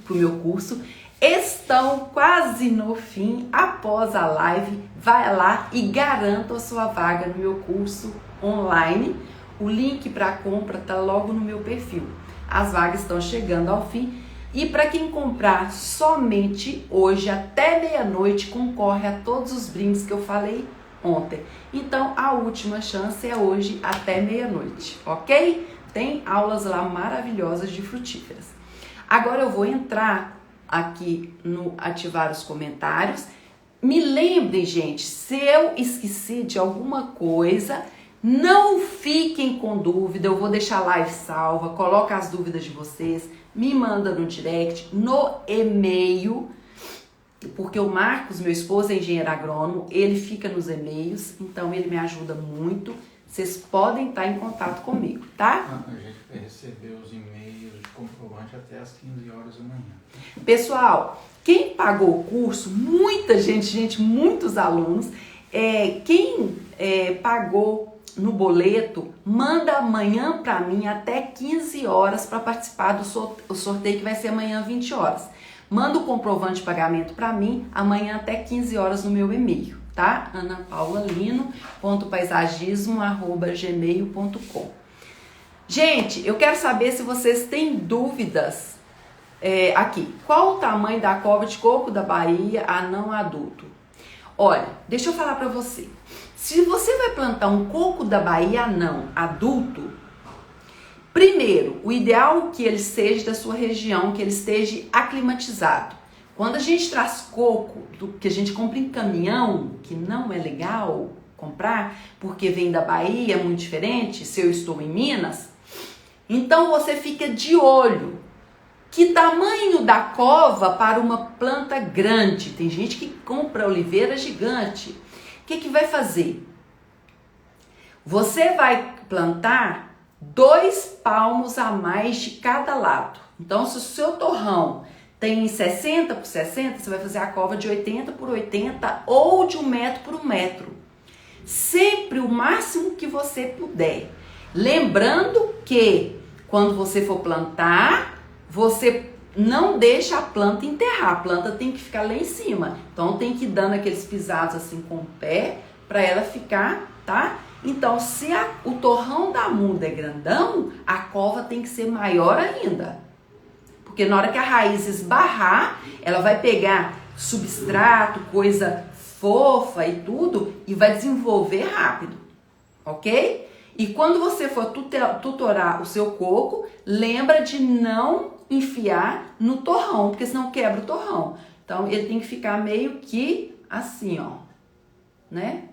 para o meu curso, estão quase no fim. Após a live, vai lá e garanta a sua vaga no meu curso online. O link para compra está logo no meu perfil. As vagas estão chegando ao fim e para quem comprar somente hoje até meia-noite concorre a todos os brindes que eu falei ontem. Então a última chance é hoje até meia-noite, ok? Tem aulas lá maravilhosas de frutíferas. Agora eu vou entrar aqui no ativar os comentários. Me lembrem, gente, se eu esqueci de alguma coisa, não fiquem com dúvida, eu vou deixar a live salva, coloca as dúvidas de vocês, me manda no direct, no e-mail, porque o Marcos, meu esposo, é engenheiro agrônomo, ele fica nos e-mails, então ele me ajuda muito. Vocês podem estar em contato comigo, tá? A gente vai receber os e-mails de comprovante até às 15 horas da manhã. Pessoal, quem pagou o curso, muita gente, muitos alunos, quem pagou no boleto, manda amanhã para mim até 15 horas para participar do sorteio que vai ser amanhã 20 horas. Manda o comprovante de pagamento para mim amanhã até 15 horas no meu e-mail, tá? anapaulalino.paisagismo@gmail.com. Gente, eu quero saber se vocês têm dúvidas aqui. Qual o tamanho da cova de coco da Bahia anão adulto? Olha, deixa eu falar para você. Se você vai plantar um coco da Bahia anão adulto, primeiro, o ideal é que ele seja da sua região, que ele esteja aclimatizado. Quando a gente traz coco que a gente compra em caminhão, que não é legal comprar, porque vem da Bahia, é muito diferente, se eu estou em Minas, então você fica de olho. Que tamanho da cova para uma planta grande? Tem gente que compra oliveira gigante. O que vai fazer? Você vai plantar 2 palmos a mais de cada lado. Então, se o seu torrão tem 60 por 60, você vai fazer a cova de 80 por 80 ou de 1 metro por 1 metro. Sempre o máximo que você puder. Lembrando que quando você for plantar, você não deixa a planta enterrar. A planta tem que ficar lá em cima. Então tem que ir dando aqueles pisados assim com o pé para ela ficar, tá? Então se o torrão da muda é grandão, a cova tem que ser maior ainda. Porque na hora que a raiz esbarrar, ela vai pegar substrato, coisa fofa e tudo, e vai desenvolver rápido, ok? E quando você for tutorar o seu coco, lembra de não enfiar no torrão, porque senão quebra o torrão. Então ele tem que ficar meio que assim, ó, né?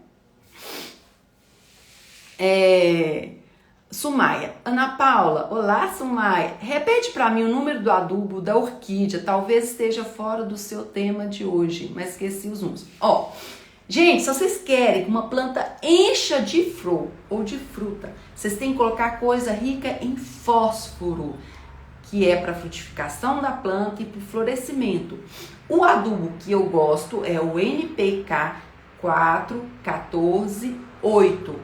Sumaia, Ana Paula, olá Sumaia, repete para mim o número do adubo da orquídea, talvez esteja fora do seu tema de hoje, mas esqueci os números. Ó, gente, se vocês querem que uma planta encha de flor ou de fruta, vocês têm que colocar coisa rica em fósforo, que é para frutificação da planta e para o florescimento. O adubo que eu gosto é o NPK 414-8.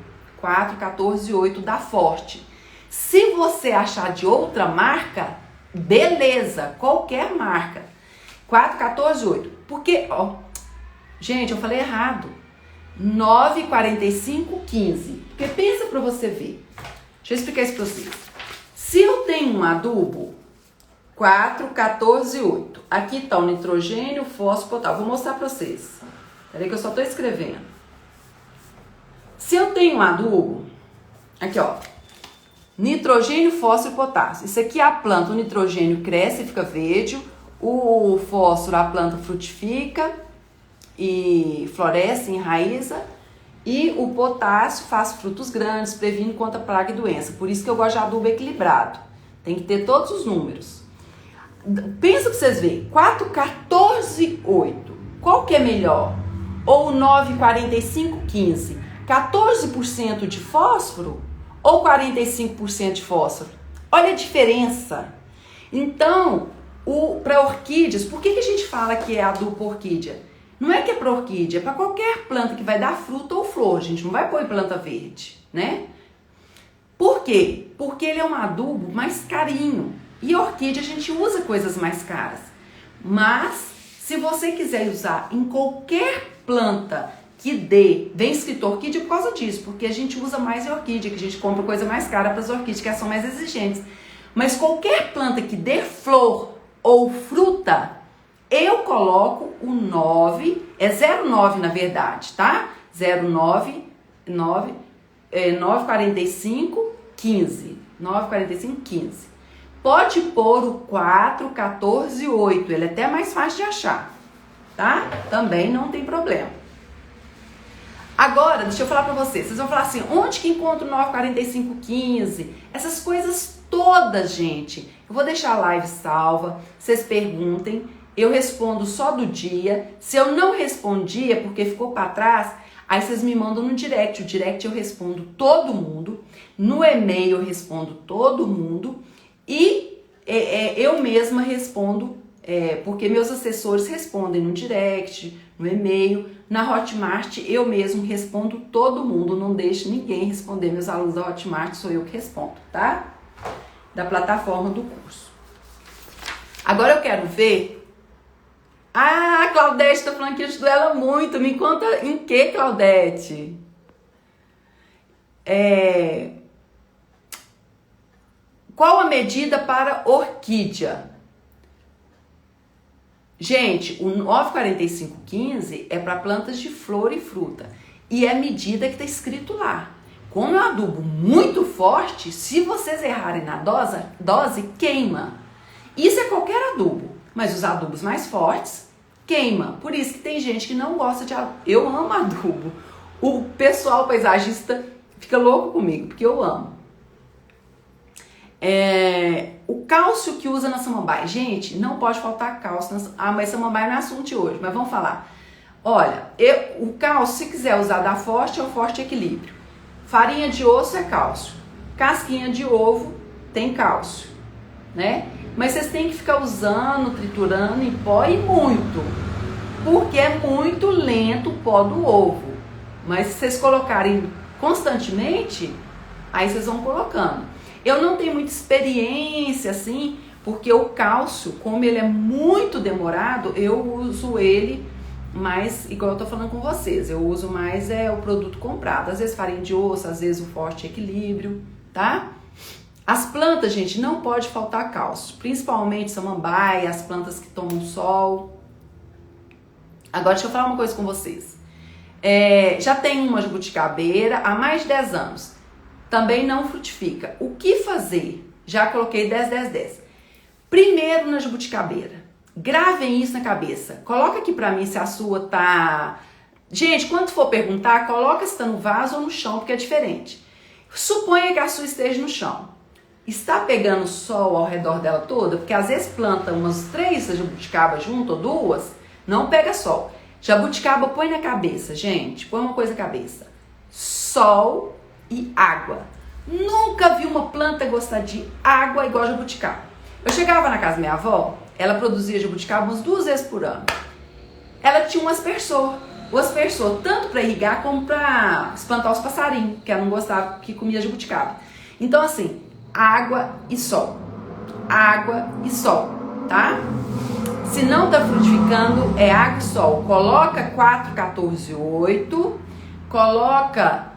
414-8 da Forte. Se você achar de outra marca, beleza, qualquer marca. 414-8. Porque, ó, gente, eu falei errado. 9,45,15. Porque pensa para você ver. Deixa eu explicar isso para vocês. Se eu tenho um adubo 4,14,8. Aqui está o nitrogênio, fósforo, potássio. Vou mostrar para vocês. Peraí que eu só estou escrevendo. tem um adubo, aqui ó, nitrogênio, fósforo e potássio. Isso aqui é a planta, o nitrogênio cresce e fica verde, o fósforo a planta frutifica e floresce, enraiza, e o potássio faz frutos grandes, previne contra praga e doença. Por isso que eu gosto de adubo equilibrado. Tem que ter todos os números. Pensa pra vocês verem, 4, 14, 8. Qual que é melhor? Ou 9, 45, 15? 14% de fósforo ou 45% de fósforo? Olha a diferença. Então, para orquídeas, por que a gente fala que é adubo orquídea? Não é que é para orquídea, é para qualquer planta que vai dar fruta ou flor. A gente não vai pôr em planta verde, né? Por quê? Porque ele é um adubo mais carinho. E orquídea a gente usa coisas mais caras. Mas, se você quiser usar em qualquer planta que dê, vem escrito orquídea por causa disso, porque a gente usa mais em orquídea, que a gente compra coisa mais cara para as orquídeas, que elas são mais exigentes. Mas qualquer planta que dê flor ou fruta, eu coloco o 9, é 0,9 na verdade, tá? 0,9, 9,45, 15. 9,45, 15. Pode pôr o 4, 14, 8. Ele é até mais fácil de achar, tá? Também não tem problema. Agora, deixa eu falar pra vocês. Vocês vão falar assim, onde que encontro 9, 45, 15? Essas coisas todas, gente. Eu vou deixar a live salva. Vocês perguntem. Eu respondo só do dia. Se eu não respondi é porque ficou pra trás, aí vocês me mandam no direct. O direct eu respondo todo mundo. No e-mail eu respondo todo mundo. E eu mesma respondo, porque meus assessores respondem no direct, no e-mail. Na Hotmart eu mesmo respondo todo mundo, não deixo ninguém responder. Meus alunos da Hotmart sou eu que respondo, tá? Da plataforma do curso. Agora eu quero ver... Ah, a Claudete tá falando que eu estudo ela muito. Me conta em que, Claudete? Qual a medida para orquídea? Gente, o 9,45,15 é para plantas de flor e fruta. E é a medida que está escrito lá. Como é um adubo muito forte, se vocês errarem na dose, queima. Isso é qualquer adubo. Mas os adubos mais fortes, queima. Por isso que tem gente que não gosta de adubo. Eu amo adubo. O pessoal paisagista fica louco comigo, porque eu amo. O cálcio que usa na samambaia. Gente, não pode faltar cálcio. Mas samambaia não é assunto de hoje, mas vamos falar. Olha, o cálcio, se quiser usar da Forte, é o Forte Equilíbrio. Farinha de osso é cálcio. Casquinha de ovo tem cálcio, né? Mas vocês têm que ficar usando, triturando em pó e muito. Porque é muito lento o pó do ovo. Mas se vocês colocarem constantemente, aí vocês vão colocando. Eu não tenho muita experiência assim, porque o cálcio, como ele é muito demorado, eu uso ele mais, igual eu tô falando com vocês, eu uso mais o produto comprado. Às vezes farinha de osso, às vezes o Forte Equilíbrio, tá? As plantas, gente, não pode faltar cálcio, principalmente samambaia, as plantas que tomam sol. Agora deixa eu falar uma coisa com vocês. Já tem uma jabuticabeira há mais de 10 anos. Também não frutifica. O que fazer? Já coloquei 10, 10, 10. Primeiro na jabuticabeira. Gravem isso na cabeça. Coloca aqui pra mim se a sua tá... Gente, quando for perguntar, coloca se tá no vaso ou no chão, porque é diferente. Suponha que a sua esteja no chão. Está pegando sol ao redor dela toda? Porque às vezes planta umas 3 jabuticabas junto ou 2, não pega sol. Jabuticaba põe na cabeça, gente. Põe uma coisa na cabeça. Sol e água. Nunca vi uma planta gostar de água igual jabuticaba. Eu chegava na casa da minha avó, ela produzia jabuticaba umas 2 vezes por ano. Ela tinha um aspersor. O aspersor, tanto para irrigar como para espantar os passarinhos, que ela não gostava que comia jabuticaba. Então assim, água e sol. Água e sol, tá? Se não tá frutificando, é água e sol. Coloca 4, 14, 8. Coloca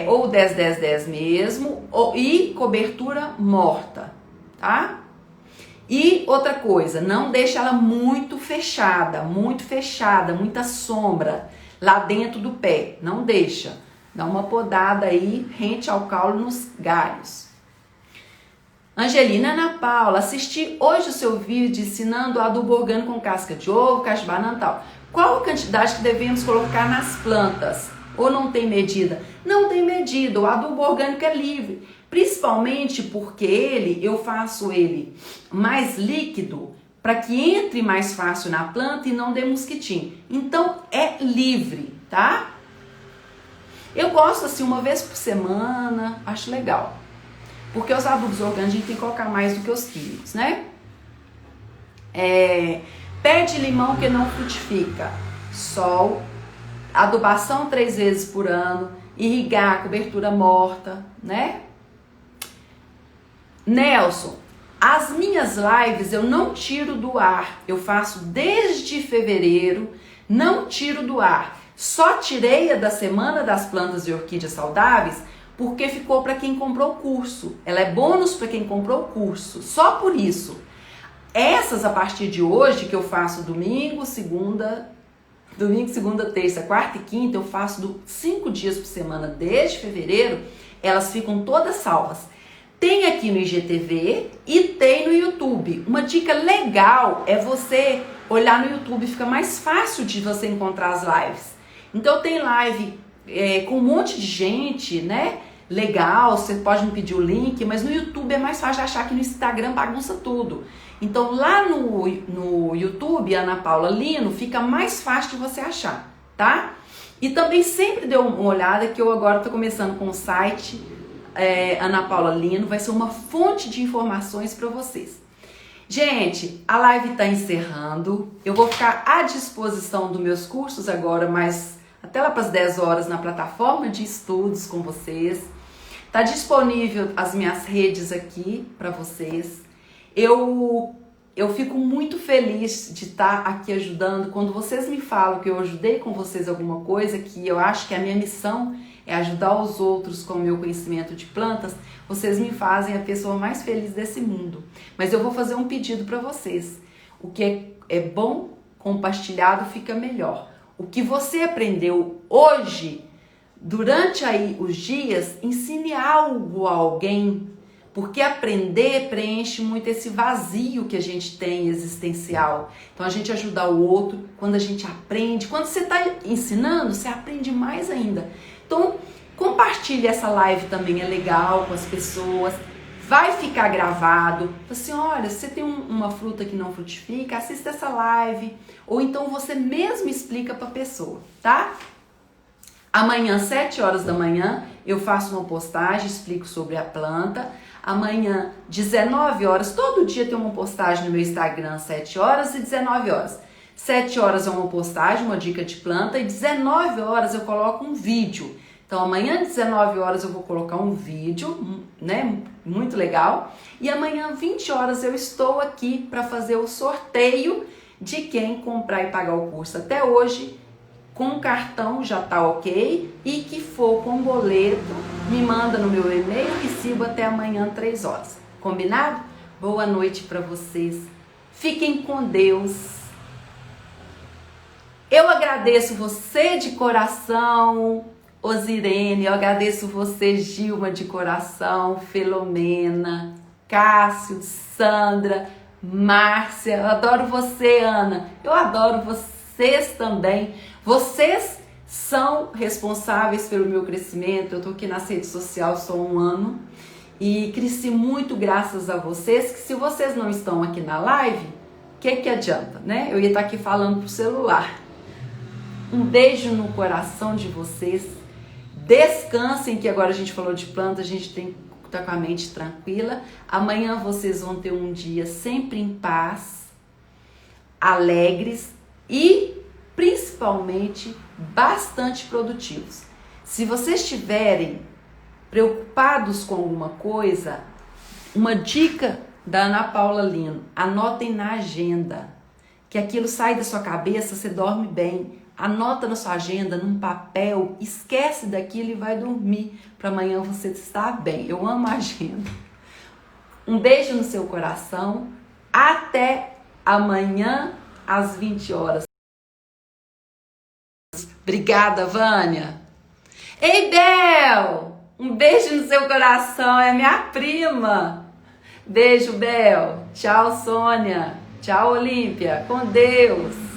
ou 10, 10, 10 mesmo. E cobertura morta, tá? E outra coisa, não deixa ela muito fechada, muita sombra lá dentro do pé. Não deixa. Dá uma podada aí, rente ao caule nos galhos. Angelina Ana Paula, assisti hoje o seu vídeo ensinando adubo orgânico com casca de ovo, casca de banana e tal. Qual a quantidade que devemos colocar nas plantas? Ou não tem medida? Não tem medida, o adubo orgânico é livre. Principalmente porque eu faço ele mais líquido para que entre mais fácil na planta e não dê mosquitinho. Então é livre, tá? Eu gosto assim uma vez por semana, acho legal. Porque os adubos orgânicos a gente tem que colocar mais do que os químicos, né? Pé de limão que não frutifica. Sol, adubação 3 vezes por ano, irrigar, cobertura morta, né? Nelson, as minhas lives eu não tiro do ar. Eu faço desde fevereiro, não tiro do ar. Só tirei a da Semana das Plantas e Orquídeas Saudáveis porque ficou para quem comprou o curso. Ela é bônus para quem comprou o curso, só por isso. Essas, a partir de hoje, que eu faço domingo, segunda, terça, quarta e quinta, eu faço 5 dias por semana desde fevereiro, elas ficam todas salvas. Tem aqui no IGTV e tem no YouTube. Uma dica legal é você olhar no YouTube, fica mais fácil de você encontrar as lives. Então tem live com um monte de gente, né? Legal, você pode me pedir o link, mas no YouTube é mais fácil de achar, que no Instagram bagunça tudo. Então lá no YouTube, Ana Paula Lino, fica mais fácil de você achar, tá? E também sempre dê uma olhada, que eu agora estou começando com o site Ana Paula Lino, vai ser uma fonte de informações para vocês. Gente, a live está encerrando, eu vou ficar à disposição dos meus cursos agora, mas até lá para as 10 horas na plataforma de estudos com vocês. Tá disponível as minhas redes aqui para vocês. Eu fico muito feliz de estar aqui ajudando. Quando vocês me falam que eu ajudei com vocês alguma coisa, que eu acho que a minha missão é ajudar os outros com o meu conhecimento de plantas, vocês me fazem a pessoa mais feliz desse mundo. Mas eu vou fazer um pedido para vocês. O que é bom compartilhado fica melhor. O que você aprendeu hoje, durante aí os dias, ensine algo a alguém, porque aprender preenche muito esse vazio que a gente tem existencial. Então a gente ajudar o outro, quando a gente aprende, quando você está ensinando, você aprende mais ainda. Então compartilhe essa live também, é legal com as pessoas. Vai ficar gravado. Assim, olha, se você tem uma fruta que não frutifica, assista essa live. Ou então você mesmo explica para a pessoa, tá? Amanhã, 7 horas da manhã, eu faço uma postagem, explico sobre a planta. Amanhã, 19 horas, todo dia tem uma postagem no meu Instagram, 7 horas e 19 horas. 7 horas é uma postagem, uma dica de planta, e 19 horas eu coloco um vídeo. Então amanhã, 19 horas, eu vou colocar um vídeo, né, muito legal. E amanhã, 20 horas, eu estou aqui para fazer o sorteio de quem comprar e pagar o curso até hoje. Com cartão já tá ok, e que for com boleto, me manda no meu e-mail, recibo até amanhã 3 horas. Combinado? Boa noite para vocês. Fiquem com Deus. Eu agradeço você de coração, Osirene, eu agradeço você, Gilma, de coração, Filomena, Cássio, Sandra, Márcia, eu adoro você, Ana, eu adoro vocês também. Vocês são responsáveis pelo meu crescimento. Eu tô aqui nas redes sociais só 1 ano e cresci muito graças a vocês, que se vocês não estão aqui na live, o que adianta, né? Eu ia estar aqui falando pro celular. Um beijo no coração de vocês. Descansem, que agora a gente falou de planta, a gente tem que estar com a mente tranquila. Amanhã vocês vão ter um dia sempre em paz, alegres e principalmente bastante produtivos. Se vocês estiverem preocupados com alguma coisa, uma dica da Ana Paula Lino: anotem na agenda, que aquilo sai da sua cabeça, você dorme bem. Anota na sua agenda, num papel, esquece daquilo e vai dormir, para amanhã você estar bem. Eu amo a agenda. Um beijo no seu coração. Até amanhã às 20 horas. Obrigada, Vânia. Ei, Bel! Um beijo no seu coração, é minha prima. Beijo, Bel. Tchau, Sônia. Tchau, Olímpia. Com Deus.